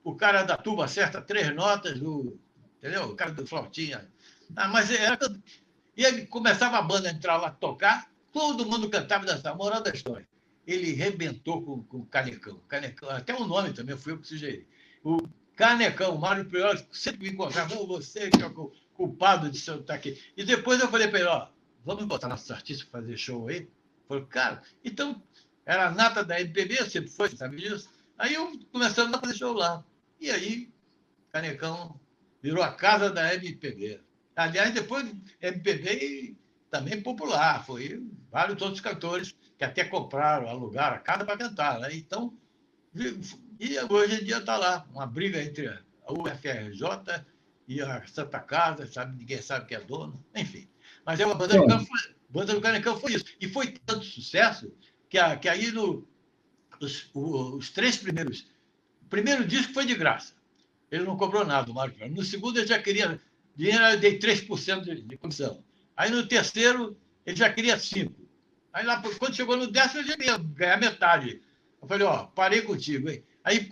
Speaker 3: o cara da tuba acerta 3 notas, entendeu? O cara do flautinha. Mas era... E aí começava a banda a entrar lá, tocar, todo mundo cantava e dançava. Moral da história. Ele rebentou com o Canecão. Até o nome também foi eu que sugeri. O Canecão, o Mário Prioli, sempre me encontrava, você que é o culpado de seu estar aqui. E depois eu falei para ele, vamos botar nossos artistas para fazer show aí? Falei, cara, então, era a nata da MPB, sempre foi, sabe disso? Aí eu começamos a fazer show lá. E aí, Canecão virou a casa da MPB. Aliás, depois MPB também popular, foi vários outros cantores que até compraram, alugaram a casa para cantar. Né? Então, e hoje em dia está lá, uma briga entre a UFRJ e a Santa Casa, sabe? Ninguém sabe quem é dono, enfim. Mas a banda do Canecão foi isso. E foi tanto sucesso que aí os 3 primeiros... O primeiro disco foi de graça. Ele não cobrou nada, o Mário. No segundo, ele já queria dinheiro, eu dei 3% de comissão. Aí no terceiro, ele já queria 5%. Aí lá, quando chegou no 10º, ele já queria ganhar metade. Eu falei, parei contigo, hein? Aí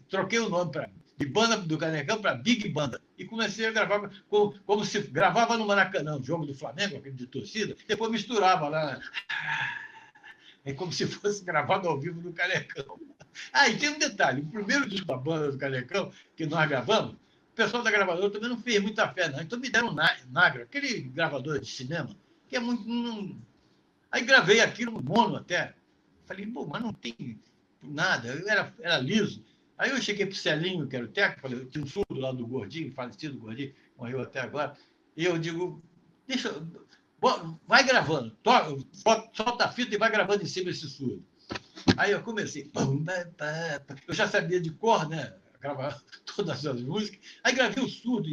Speaker 3: troquei o nome de Banda do Canecão para Big Banda. E comecei a gravar como se gravava no Maracanã, jogo do Flamengo, aquele de torcida, depois misturava lá. É como se fosse gravado ao vivo no Canecão. E tem um detalhe: o primeiro disco da Banda do Canecão, que nós gravamos, o pessoal da gravadora também não fez muita fé, não. Então me deram um Nagra, aquele gravador de cinema, que é muito. Aí gravei aquilo no mono até. Falei, mas não tem nada, era liso. Aí eu cheguei para o Celinho, que era o técnico, falei, eu tinha um surdo lá do Gordinho, falecido Gordinho, morreu até agora, e eu digo, vai gravando, solta a fita e vai gravando em cima desse surdo. Aí eu comecei, eu já sabia de cor, né? Gravar todas as músicas. Aí gravei o surdo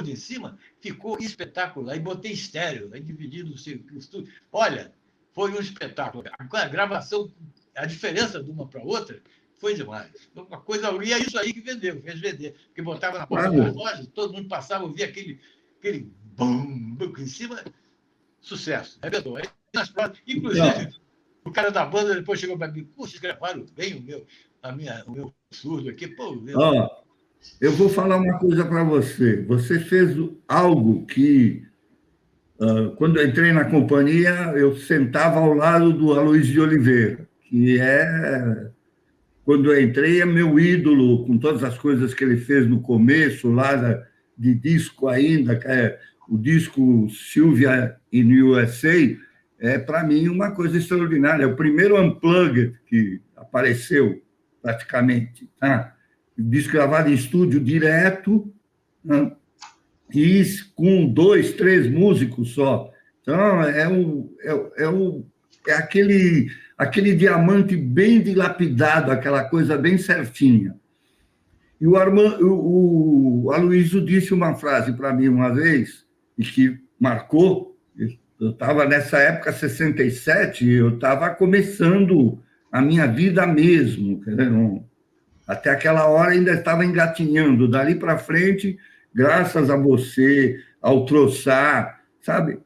Speaker 3: em cima, ficou espetacular. Aí botei estéreo, aí dividido o estúdio. Olha, foi um espetáculo. A gravação, a diferença de uma para outra foi demais. Uma coisa, e é isso aí que vendeu, fez vender. Porque botava na porta das lojas, todo mundo passava, ouvia aquele bum em cima, sucesso. Arrebentou. Aí, inclusive, o cara da banda depois chegou para mim, vocês gravaram bem o meu surdo aqui. Pô,
Speaker 2: eu vou falar uma coisa para você. Você fez algo que, quando eu entrei na companhia, eu sentava ao lado do Aloysio de Oliveira, que quando eu entrei, é meu ídolo, com todas as coisas que ele fez no começo, lá de disco ainda, que é o disco Sylvia in USA, para mim, uma coisa extraordinária. É o primeiro unplugged que apareceu, praticamente. Tá? O disco gravado em estúdio direto, né? E com 2, 3 músicos só. Então, é aquele diamante bem dilapidado, aquela coisa bem certinha. E o Aloysio disse uma frase para mim uma vez, e que marcou. Eu estava nessa época, 67, eu estava começando a minha vida mesmo. Até aquela hora ainda estava engatinhando. Dali para frente, graças a você, ao Troçar, sabe,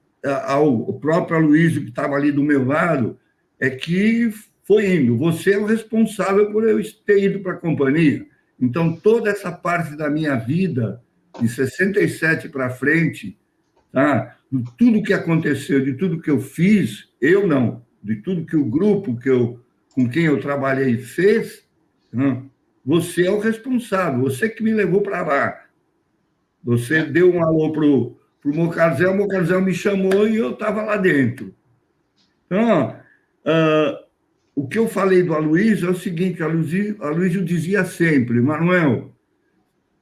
Speaker 2: ao próprio Aloysio que estava ali do meu lado, é que foi indo. Você é o responsável por eu ter ido para a companhia. Então, toda essa parte da minha vida, de 67 para frente, tá? De tudo que aconteceu, de tudo que eu fiz, eu não, de tudo que o grupo com quem eu trabalhei fez, não, você é o responsável, você que me levou para lá. Você deu um alô para o Mocarzel me chamou e eu estava lá dentro. Então, o que eu falei do Aloysio é o seguinte: Aloysio dizia sempre, Manuel,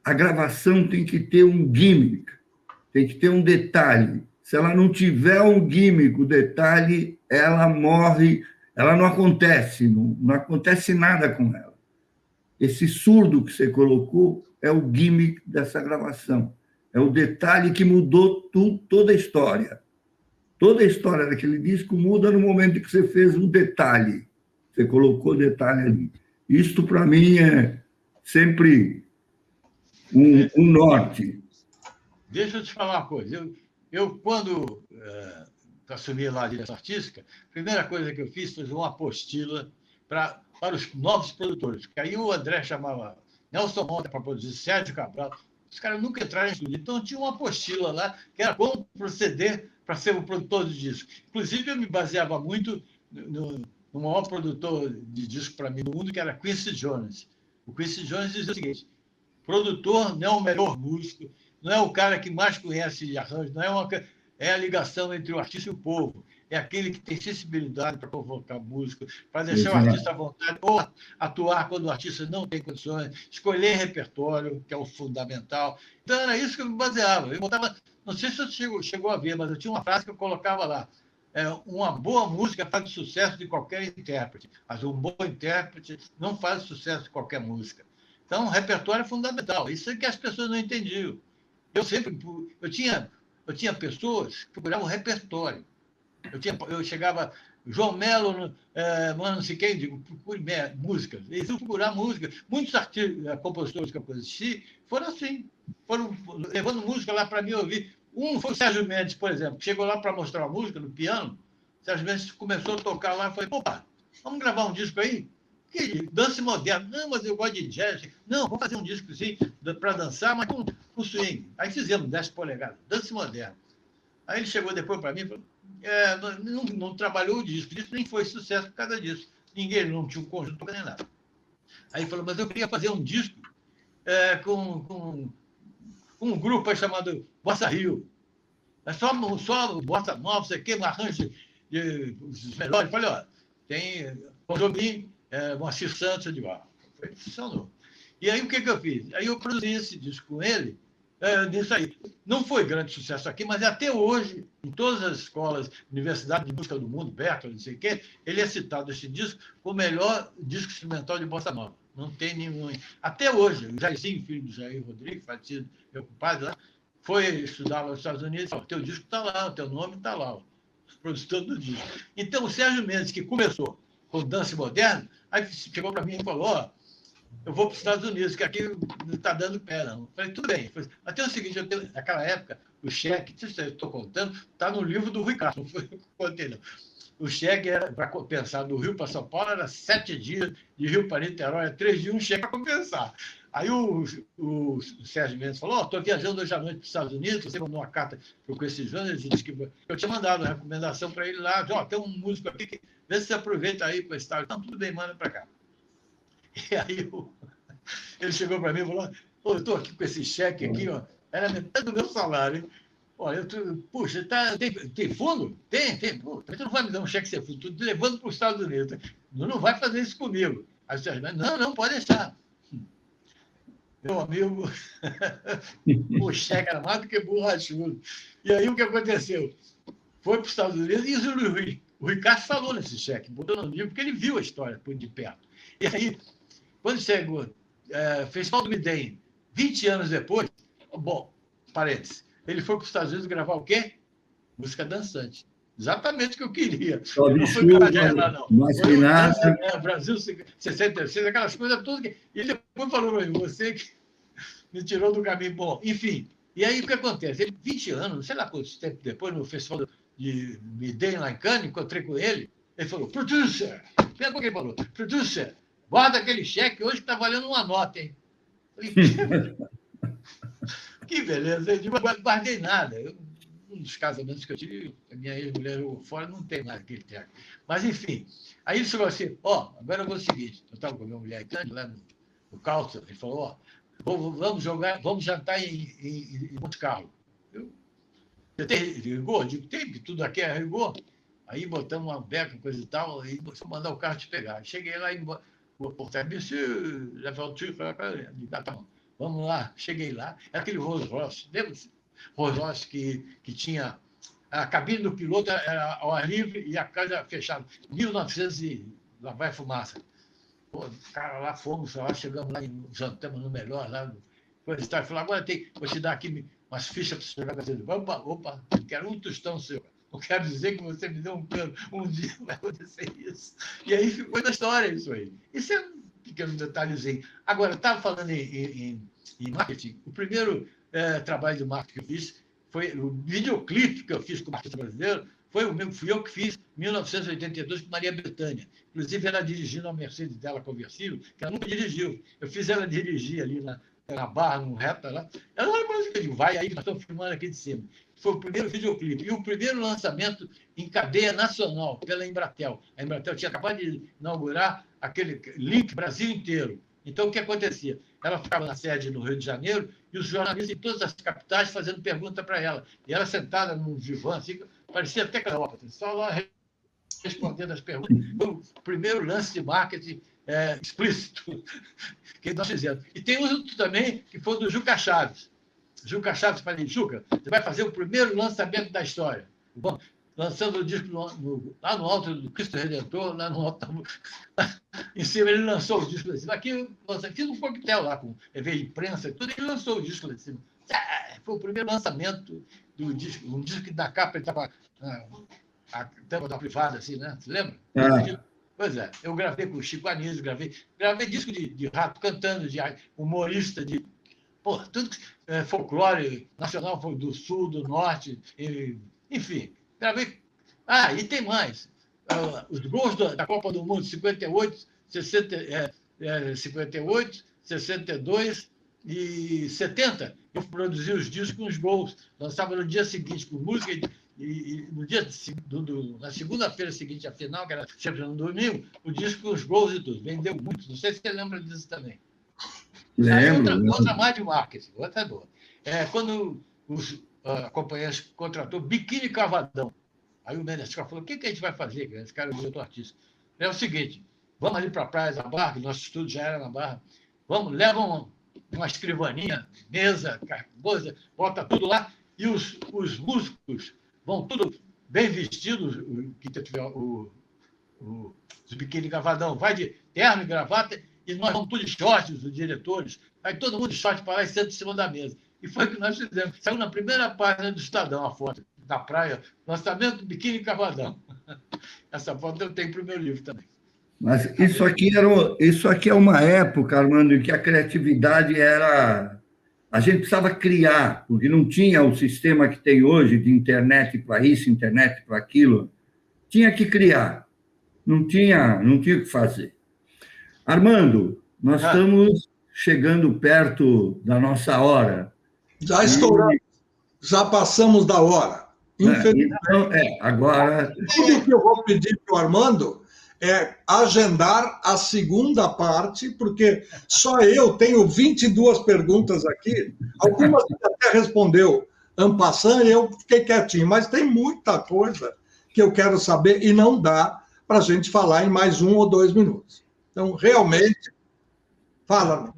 Speaker 2: a gravação tem que ter um gimmick, tem que ter um detalhe. Se ela não tiver um gimmick, o detalhe, ela morre, ela não acontece, não acontece nada com ela. Esse surdo que você colocou é o gimmick dessa gravação, é o detalhe que mudou toda a história. Toda a história daquele disco muda no momento que você fez um detalhe. Você colocou detalhe ali. Isto, para mim, é sempre um norte.
Speaker 3: Deixa eu te falar uma coisa. Eu quando assumi lá a direção artística, a primeira coisa que eu fiz foi uma apostila para os novos produtores. Porque aí o André chamava Nelson Monte para produzir, Sérgio Cabral. Os caras nunca entraram em estúdio. Então, tinha uma apostila lá que era como proceder para ser o produtor de disco. Inclusive, eu me baseava muito no maior produtor de disco para mim no mundo, que era Quincy Jones. O Quincy Jones dizia o seguinte: produtor não é o melhor músico, não é o cara que mais conhece de arranjo, é a ligação entre o artista e o povo. É aquele que tem sensibilidade para provocar música, para deixar o artista à vontade, ou atuar quando o artista não tem condições, escolher repertório, que é o fundamental. Então, era isso que eu me baseava. Eu botava, não sei se você chegou a ver, mas eu tinha uma frase que eu colocava lá: uma boa música faz o sucesso de qualquer intérprete, mas um bom intérprete não faz o sucesso de qualquer música. Então, o repertório é fundamental. Isso é que as pessoas não entendiam. Eu tinha pessoas que procuravam repertório. Eu chegava, João Melo, não sei quem, digo, procure música. Eles iam procurar música. Muitos compositores que eu conheci foram assim, foram levando música lá para mim ouvir. Um foi o Sérgio Mendes, por exemplo, que chegou lá para mostrar uma música no piano. O Sérgio Mendes começou a tocar lá e falei: opa, vamos gravar um disco aí? Que dança moderna. Não, mas eu gosto de jazz. Não, vamos fazer um disco assim, para dançar, mas com swing. Aí fizemos 10 polegadas, dança moderna. Aí ele chegou depois para mim e falou: não trabalhou o disco nem foi sucesso por causa disso. Ninguém, não tinha um conjunto nem nada. Aí ele falou: mas eu queria fazer um disco com um grupo aí chamado Bossa Rio. É só bossa nova, você quer um arranjo dos melhores. Eu falei: ó, tem Tom Jobim, Moacir Santos, eu digo, funcionou. E aí o que eu fiz? Aí eu produzi esse disco com ele, nisso aí. Não foi grande sucesso aqui, mas até hoje, em todas as escolas, universidades de música do mundo, Berkeley, não sei o quê, ele é citado, esse disco, como o melhor disco instrumental de bossa nova. Não tem nenhum. Até hoje, o Jairzinho, filho do Jair Rodrigues, falecido, meu compadre lá, foi estudar lá nos Estados Unidos e falou: teu disco está lá, o teu nome está lá, os produtores do disco. Então, o Sérgio Mendes, que começou com dança moderna, aí chegou para mim e falou: ó, eu vou para os Estados Unidos, que aqui não está dando pé, não. Eu falei: tudo bem. Mas tem o seguinte, naquela época, o cheque, se eu estou contando, está no livro do Rui Castro, não foi eu que contei, não. O cheque era, para compensar, do Rio para São Paulo, era 7 dias, de Rio para Niterói, era 3 dias, um cheque para compensar. Aí o Sérgio Mendes falou: estou viajando hoje à noite para os Estados Unidos, você mandou uma carta para o Quincy Jones, ele disse que eu tinha mandado uma recomendação para ele lá, tem um músico aqui, vê se você aproveita aí para esse tal. Então, tudo bem, manda para cá. E aí ele chegou para mim e falou: eu estou aqui com esse cheque aqui, ó, era metade do meu salário, hein? Olha, puxa, tem fundo? Tem. Pô, tu não vai me dar um cheque sem fundo, estou te levando para os Estados Unidos. Não vai fazer isso comigo. Aí o Sérgio: não, pode deixar. Meu amigo, o cheque era mais do que borrachudo. E aí o que aconteceu? Foi para os Estados Unidos e o O Ricardo falou nesse cheque, botou no livro, porque ele viu a história de perto. E aí, quando chegou, Festival do Midem, 20 anos depois, bom, parênteses, ele foi para os Estados Unidos gravar o quê? Música dançante. Exatamente o que eu queria. Eu não fui para lá, não. Brasil 66, aquelas coisas todas. E depois falou, você que me tirou do caminho bom. Enfim, e aí o que acontece? Ele, 20 anos, sei lá quanto tempo depois, no Festival de Midem, lá em Cannes, encontrei com ele, ele falou, producer, pega o que ele falou, producer, guarda aquele cheque hoje que está valendo uma nota, hein? Eu falei, que beleza, eu não guardei nada. Um dos casamentos que eu tive, a minha ex-mulher fora, não tem mais aquele cheque. Mas, enfim, aí ele falou assim, agora eu vou o seguinte, eu estava com a minha mulher em Cannes, lá no Calça, ele falou, vamos jantar em Monte Carlo. Você tem rigor? Eu digo, tem, tudo aqui é rigor. Aí botamos uma beca, coisa e tal, e vou mandar o carro te pegar. Cheguei lá e o porteiro, monsieur, la voiture, vamos lá. Cheguei lá, era aquele Rolls Royce, lembra-se? Rolls Royce que tinha a cabine do piloto era ao ar livre e a casa fechada. 1900 e lá vai fumaça. Pô, cara, lá fomos, lá chegamos lá, jantamos no melhor, lá, coisa e tal. Falou, agora vou te dar aqui umas fichas para você jogar brasileiro. Opa, quero um tostão seu. Não quero dizer que você me deu um cano. Um dia vai acontecer isso. E aí ficou na história isso aí. Isso é um pequeno detalhezinho. Agora, eu estava falando em marketing. O primeiro trabalho de marketing que eu fiz foi o videoclipe que eu fiz com o marketing brasileiro. Fui eu que fiz em 1982 com Maria Bethânia. Inclusive, ela dirigindo a Mercedes dela conversível, que ela nunca dirigiu. Eu fiz ela dirigir ali na Barra, no reta lá. Ela olha para eu digo, vai aí, nós estamos filmando aqui de cima. Foi o primeiro videoclipe. E o primeiro lançamento em cadeia nacional, pela Embratel. A Embratel tinha acabado de inaugurar aquele link Brasil inteiro. Então, o que acontecia? Ela ficava na sede no Rio de Janeiro e os jornalistas em todas as capitais fazendo pergunta para ela. E ela sentada num divã, assim, parecia até Cleópatra, só lá respondendo as perguntas. Foi o primeiro lance de marketing explícito que nós fizemos. E tem outro também, que foi do Juca Chaves. Juca Chaves falei, Juca, você vai fazer o primeiro lançamento da história. Bom, lançando o disco lá no alto do Cristo Redentor, lá no alto, em cima ele lançou o disco lá de cima. Aqui eu fiz um coquetel lá, com evento de imprensa e tudo, ele lançou o disco lá de cima. Foi o primeiro lançamento do disco, um disco que na capa ele estava a tampa da privada, assim, né? Você lembra? Pois é, eu gravei com o Chico Anísio, gravei disco de rato cantando, de humorista, de tudo folclore nacional, do sul, do norte, enfim, gravei. E tem mais. Os gols da Copa do Mundo, 58, 58, 62 e 70, eu produzi os discos com os gols, lançava no dia seguinte com música e no dia na segunda-feira seguinte à final, que era sempre no domingo, o disco com os gols e tudo. Vendeu muito. Não sei se você lembra disso também.
Speaker 2: Lembro.
Speaker 3: Outra mais de marketing, outra boa. Quando a companhia contratou Biquíni Cavadão, aí o Menescal falou, o que a gente vai fazer? Esse cara é o diretor artístico. É o seguinte, vamos ali para a Praia da Barra, que nosso estúdio já era na Barra, leva uma escrivaninha, mesa, coisa, bota tudo lá, e os músicos vão tudo bem vestidos, que tiver os Biquíni Cavadão, vai de terno e gravata, e nós vamos tudo de shorts, os diretores, aí todo mundo de short para lá e senta em cima da mesa. E foi o que nós fizemos. Saiu na primeira página do Estadão a foto da praia, lançamento do Biquíni Cavadão. Essa foto eu tenho para o meu livro também.
Speaker 2: Mas isso aqui é uma época, Armando, em que a criatividade era... A gente precisava criar, porque não tinha o sistema que tem hoje de internet para isso, internet para aquilo. Tinha que criar. Não tinha o que fazer. Armando, nós estamos chegando perto da nossa hora.
Speaker 1: Já estouramos, já passamos da hora.
Speaker 2: Então, agora...
Speaker 1: Tudo que eu vou pedir para o Armando é agendar a segunda parte, porque só eu tenho 22 perguntas aqui, algumas você até respondeu en passant, e eu fiquei quietinho, mas tem muita coisa que eu quero saber e não dá para a gente falar em mais 1 ou 2 minutos. Então, realmente, fala.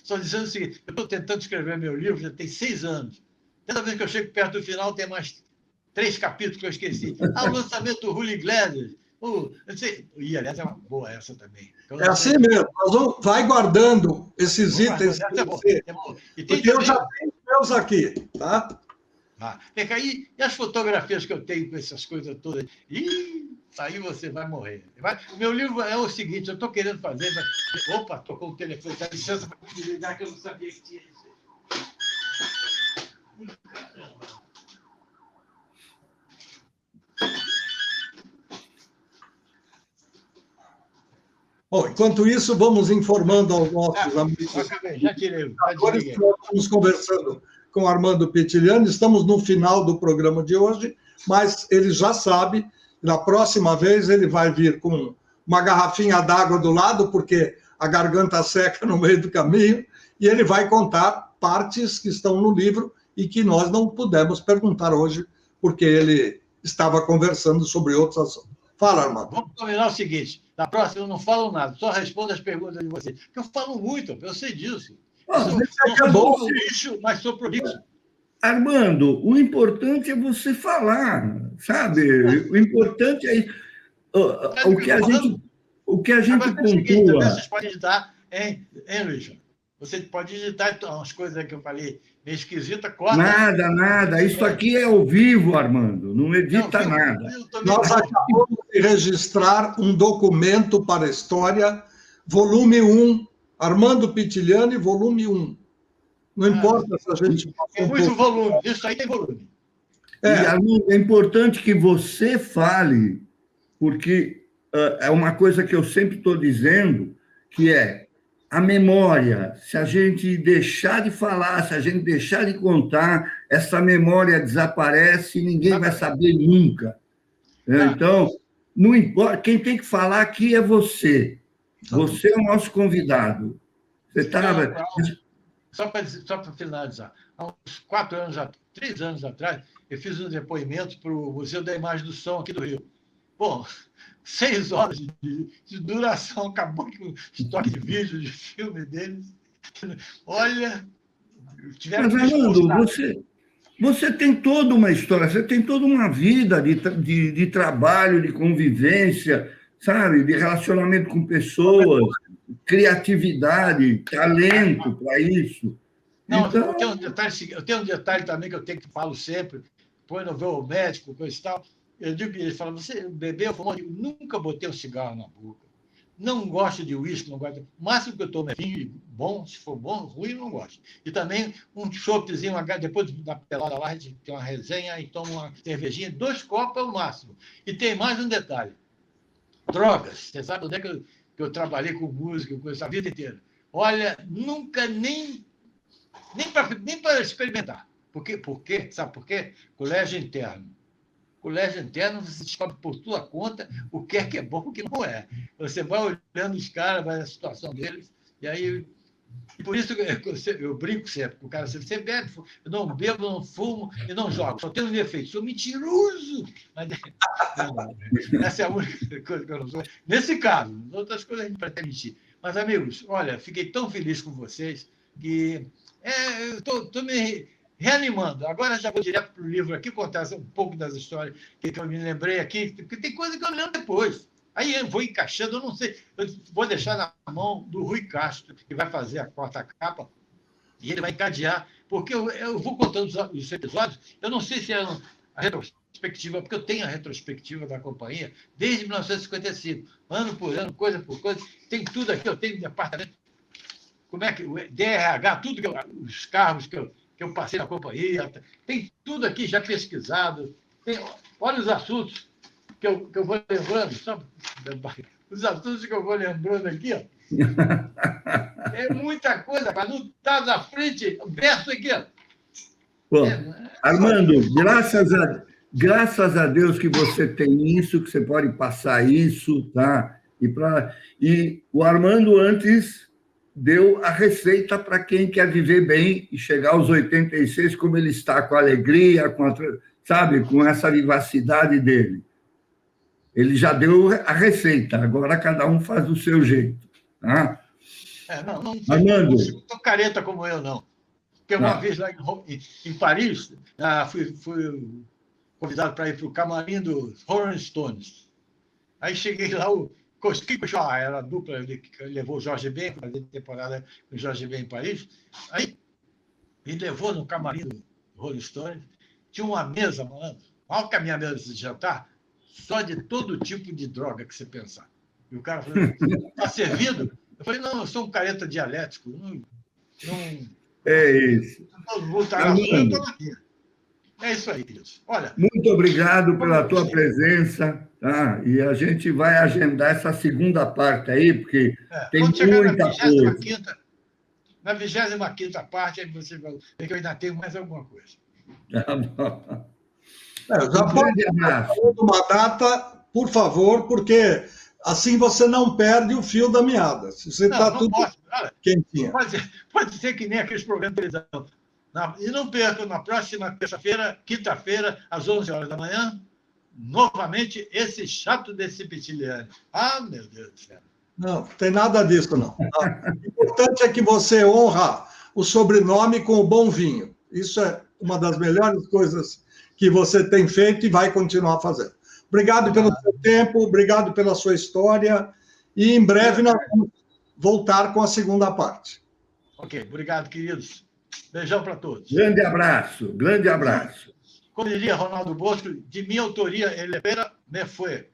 Speaker 3: Só dizendo o seguinte, eu estou tentando escrever meu livro, já tem 6 anos. Cada vez que eu chego perto do final, tem mais 3 capítulos que eu esqueci. O lançamento do Julio Iglesias. E, aliás, é uma boa essa também.
Speaker 1: É assim mesmo. Vai guardando esses itens.
Speaker 3: É bom.
Speaker 1: Porque eu já tenho meus aqui, tá?
Speaker 3: Vem cá, e as fotografias que eu tenho com essas coisas todas? Aí você vai morrer. O meu livro é o seguinte, eu estou querendo fazer... Opa, tocou o telefone. Dá licença para me ligar, que eu não sabia que tinha isso. Caramba.
Speaker 1: Bom, enquanto isso, vamos informando aos nossos amigos.
Speaker 3: Já tirei.
Speaker 1: Agora estamos conversando com Armando Pitiliani, estamos no final do programa de hoje, mas ele já sabe, na próxima vez ele vai vir com uma garrafinha d'água do lado, porque a garganta seca no meio do caminho, e ele vai contar partes que estão no livro e que nós não pudemos perguntar hoje, porque ele estava conversando sobre outros assuntos. Fala, Armando.
Speaker 3: Vamos combinar o seguinte, na próxima eu não falo nada, só respondo as perguntas de vocês. Porque eu falo muito, eu sei disso. Eu sou lixo, mas sou prolixo.
Speaker 2: Armando, o importante é você falar, sabe? O importante é o que a gente pontua.
Speaker 3: Vocês podem digitar em Richard. Você pode digitar umas coisas que eu falei meio esquisita, corta.
Speaker 2: Nada. Isso aqui é ao vivo, Armando. Não edita nada.
Speaker 1: Nós acabamos de registrar um documento para a história, volume 1, Armando Pitiliani, volume 1. Não importa se a gente...
Speaker 3: Tem muito volume. Isso aí tem volume.
Speaker 2: E, Armando, é importante que você fale, porque é uma coisa que eu sempre estou dizendo, que é a memória. Se a gente deixar de falar, se a gente deixar de contar, essa memória desaparece e ninguém vai saber nunca. Então, não importa. Quem tem que falar aqui é você. Você é o nosso convidado. Você estava...
Speaker 3: Só para finalizar, há uns 3 anos atrás, eu fiz um depoimento para o Museu da Imagem do Som aqui do Rio. Bom, 6 horas de duração, acabou com o estoque de vídeo, de filme deles. Olha, tiveram que...
Speaker 2: Mas, Armando, você tem toda uma história, você tem toda uma vida de trabalho, de convivência, sabe? De relacionamento com pessoas, criatividade, talento para isso.
Speaker 3: Não, então... eu tenho um detalhe também que eu tenho que falo sempre, põe no ver o médico, coisa e tal. Ele fala, você bebeu, fumou? Eu nunca botei um cigarro na boca. Não gosto de uísque, não gosto. O máximo que eu tomo é vinho bom, se for bom, ruim, eu não gosto. E também um choppzinho, depois da pelada lá, a gente tem uma resenha e toma uma cervejinha, 2 copos é o máximo. E tem mais um detalhe. Drogas. Você sabe onde é que eu trabalhei com música, com essa vida inteira? Olha, nunca nem para experimentar. Por quê? Sabe por quê? Colégio interno. Colégio interno, você descobre por sua conta o que é bom e o que não é. Você vai olhando os caras, vai a situação deles, e aí... E por isso eu brinco sempre com o cara. Você bebe, eu não bebo, não fumo e não jogo. Só tenho um defeito, sou mentiroso. Mas, essa é a única coisa que eu não sou. Nesse caso, outras coisas a gente pretende mentir. Mas, amigos, olha, fiquei tão feliz com vocês que eu estou me reanimando. Agora já vou direto para o livro aqui, contar um pouco das histórias que eu me lembrei aqui, porque tem coisa que eu me lembro depois. Aí eu vou encaixando, eu não sei, eu vou deixar na mão do Rui Castro, que vai fazer a 4ª capa, e ele vai encadear, porque eu vou contando os episódios, eu não sei se é a retrospectiva, porque eu tenho a retrospectiva da companhia desde 1955, ano por ano, coisa por coisa, tem tudo aqui, eu tenho departamento, como é que o DRH, tudo os carros que eu passei na companhia, tem tudo aqui já pesquisado, olha os assuntos que eu vou lembrando, sabe? Os assuntos que eu vou lembrando aqui, ó. É muita coisa, para não estar na frente, o verso aqui, ó.
Speaker 2: Bom, Armando, graças a Deus que você tem isso, que você pode passar isso, tá? E o Armando antes deu a receita para quem quer viver bem e chegar aos 86 como ele está, com alegria, sabe, com essa vivacidade dele. Ele já deu a receita, agora cada um faz do seu jeito. Tá?
Speaker 3: Não sou tão careta como eu, não. Porque uma vez lá em Paris, fui convidado para ir para o camarim dos Rolling Stones. Aí cheguei lá, o Kiko Shaw, era a dupla, ele levou o Jorge Ben, para fazer temporada com o Jorge Ben em Paris. Aí me levou no camarim do Rolling Stones, tinha uma mesa, mano, maior que a minha mesa de jantar, só de todo tipo de droga que você pensar. E o cara falou, está servido? Eu falei, não, eu sou um careta dialético. Não,
Speaker 2: é isso.
Speaker 3: Todo mundo está na sua, eu estou na minha. É isso aí, queridos. Olha,
Speaker 2: muito obrigado pela tua presença, tá? E a gente vai agendar essa segunda parte aí, porque tem muita coisa.
Speaker 3: Na 25ª parte, aí você vai ver que eu ainda tenho mais alguma coisa.
Speaker 2: Tá bom.
Speaker 1: Já pode uma data, por favor, porque assim você não perde o fio da meada. Você está tudo quentinho.
Speaker 3: Pode ser que nem aqueles programas de televisão. E não percam, na próxima terça-feira, quinta-feira, às 11 horas da manhã, novamente, esse chato desse Pitiliani. Ah, meu Deus do céu.
Speaker 1: Não tem nada disso, não. O importante é que você honra o sobrenome com o bom vinho. Isso é uma das melhores coisas que você tem feito e vai continuar fazendo. Obrigado pelo seu tempo, obrigado pela sua história, e em breve nós vamos voltar com a segunda parte.
Speaker 3: Ok, obrigado, queridos. Beijão para todos.
Speaker 2: Grande abraço, grande abraço.
Speaker 3: Como diria Ronaldo Bosco, de minha autoria, ele me foi.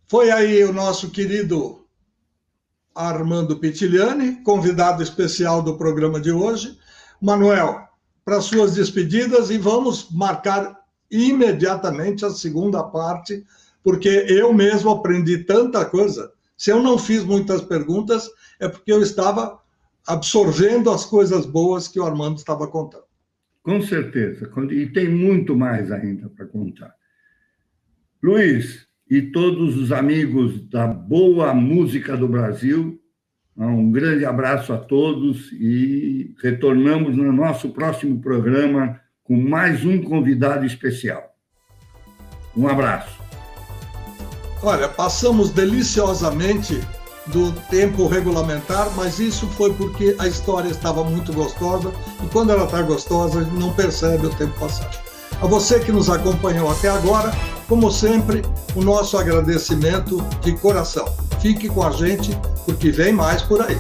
Speaker 1: Foi aí o nosso querido Armando Pitiliani, convidado especial do programa de hoje. Manuel, para suas despedidas, e vamos marcar imediatamente a segunda parte, porque eu mesmo aprendi tanta coisa. Se eu não fiz muitas perguntas, é porque eu estava absorvendo as coisas boas que o Armando estava contando.
Speaker 2: Com certeza. E tem muito mais ainda para contar. Luiz, e todos os amigos da boa música do Brasil, um grande abraço a todos e retornamos no nosso próximo programa com mais um convidado especial. Um abraço.
Speaker 1: Olha, passamos deliciosamente do tempo regulamentar, mas isso foi porque a história estava muito gostosa, e quando ela está gostosa, a gente não percebe o tempo passar. A você que nos acompanhou até agora, como sempre, o nosso agradecimento de coração. Fique com a gente, porque vem mais por aí.